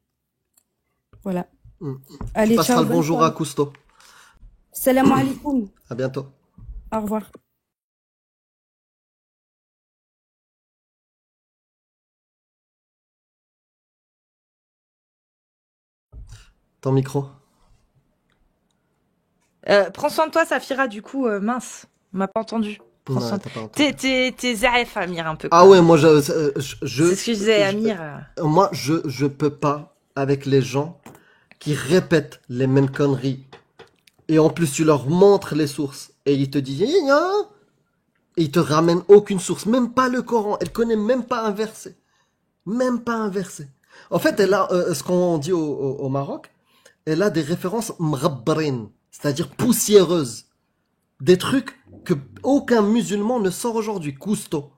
Voilà. Tu Allez, passeras ciao, le bonne bonjour à soirée. Cousteau. Salam alaikum. À bientôt. Au revoir. Ton micro. Prends soin de toi, Safira, du coup, mince. On m'a pas entendu. Prends Non, soin t'as pas entendu. T'es ZAF, Amir, un peu. Ah Quoi. ouais, moi, C'est ce que je disais, Amir. moi, je peux pas avec les gens qui répètent les mêmes conneries. Et en plus, tu leur montres les sources. Et ils te disent, et ils te ramènent aucune source. Même pas le Coran. Elle connaît même pas un verset. Même pas un verset. En fait, elle a, ce qu'on dit au Maroc, elle a des références mrabbarin, c'est-à-dire poussiéreuses. Des trucs que aucun musulman ne sort aujourd'hui. Cousteau.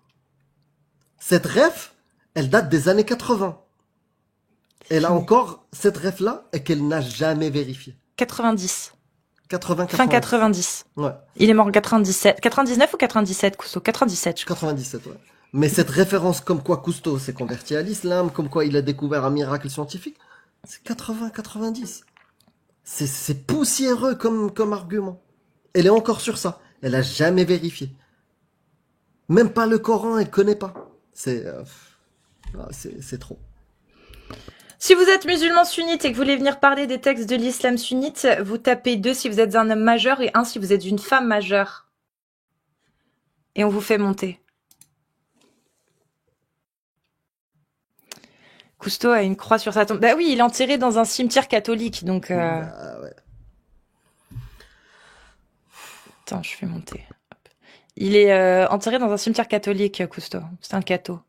Cette ref, elle date des années 80. Elle a encore cette ref-là et qu'elle n'a jamais vérifiée. 90. 80, Fin 90. Ouais. Il est mort en 97. 99 ou 97, Cousteau? 97, je crois. 97, ouais. Mais cette référence comme quoi Cousteau s'est converti à l'islam, comme quoi il a découvert un miracle scientifique, c'est 80, 90. C'est poussiéreux comme argument. Elle est encore sur ça. Elle a jamais vérifié. Même pas le Coran, elle connaît pas. C'est trop. Si vous êtes musulman sunnite et que vous voulez venir parler des textes de l'islam sunnite, vous tapez 2 si vous êtes un homme majeur et 1 si vous êtes une femme majeure. Et on vous fait monter. Cousteau a une croix sur sa tombe. Bah oui, il est enterré dans un cimetière catholique, donc... Ah ouais. Attends, je fais monter. Hop. Il est enterré dans un cimetière catholique, Cousteau. C'est un catho.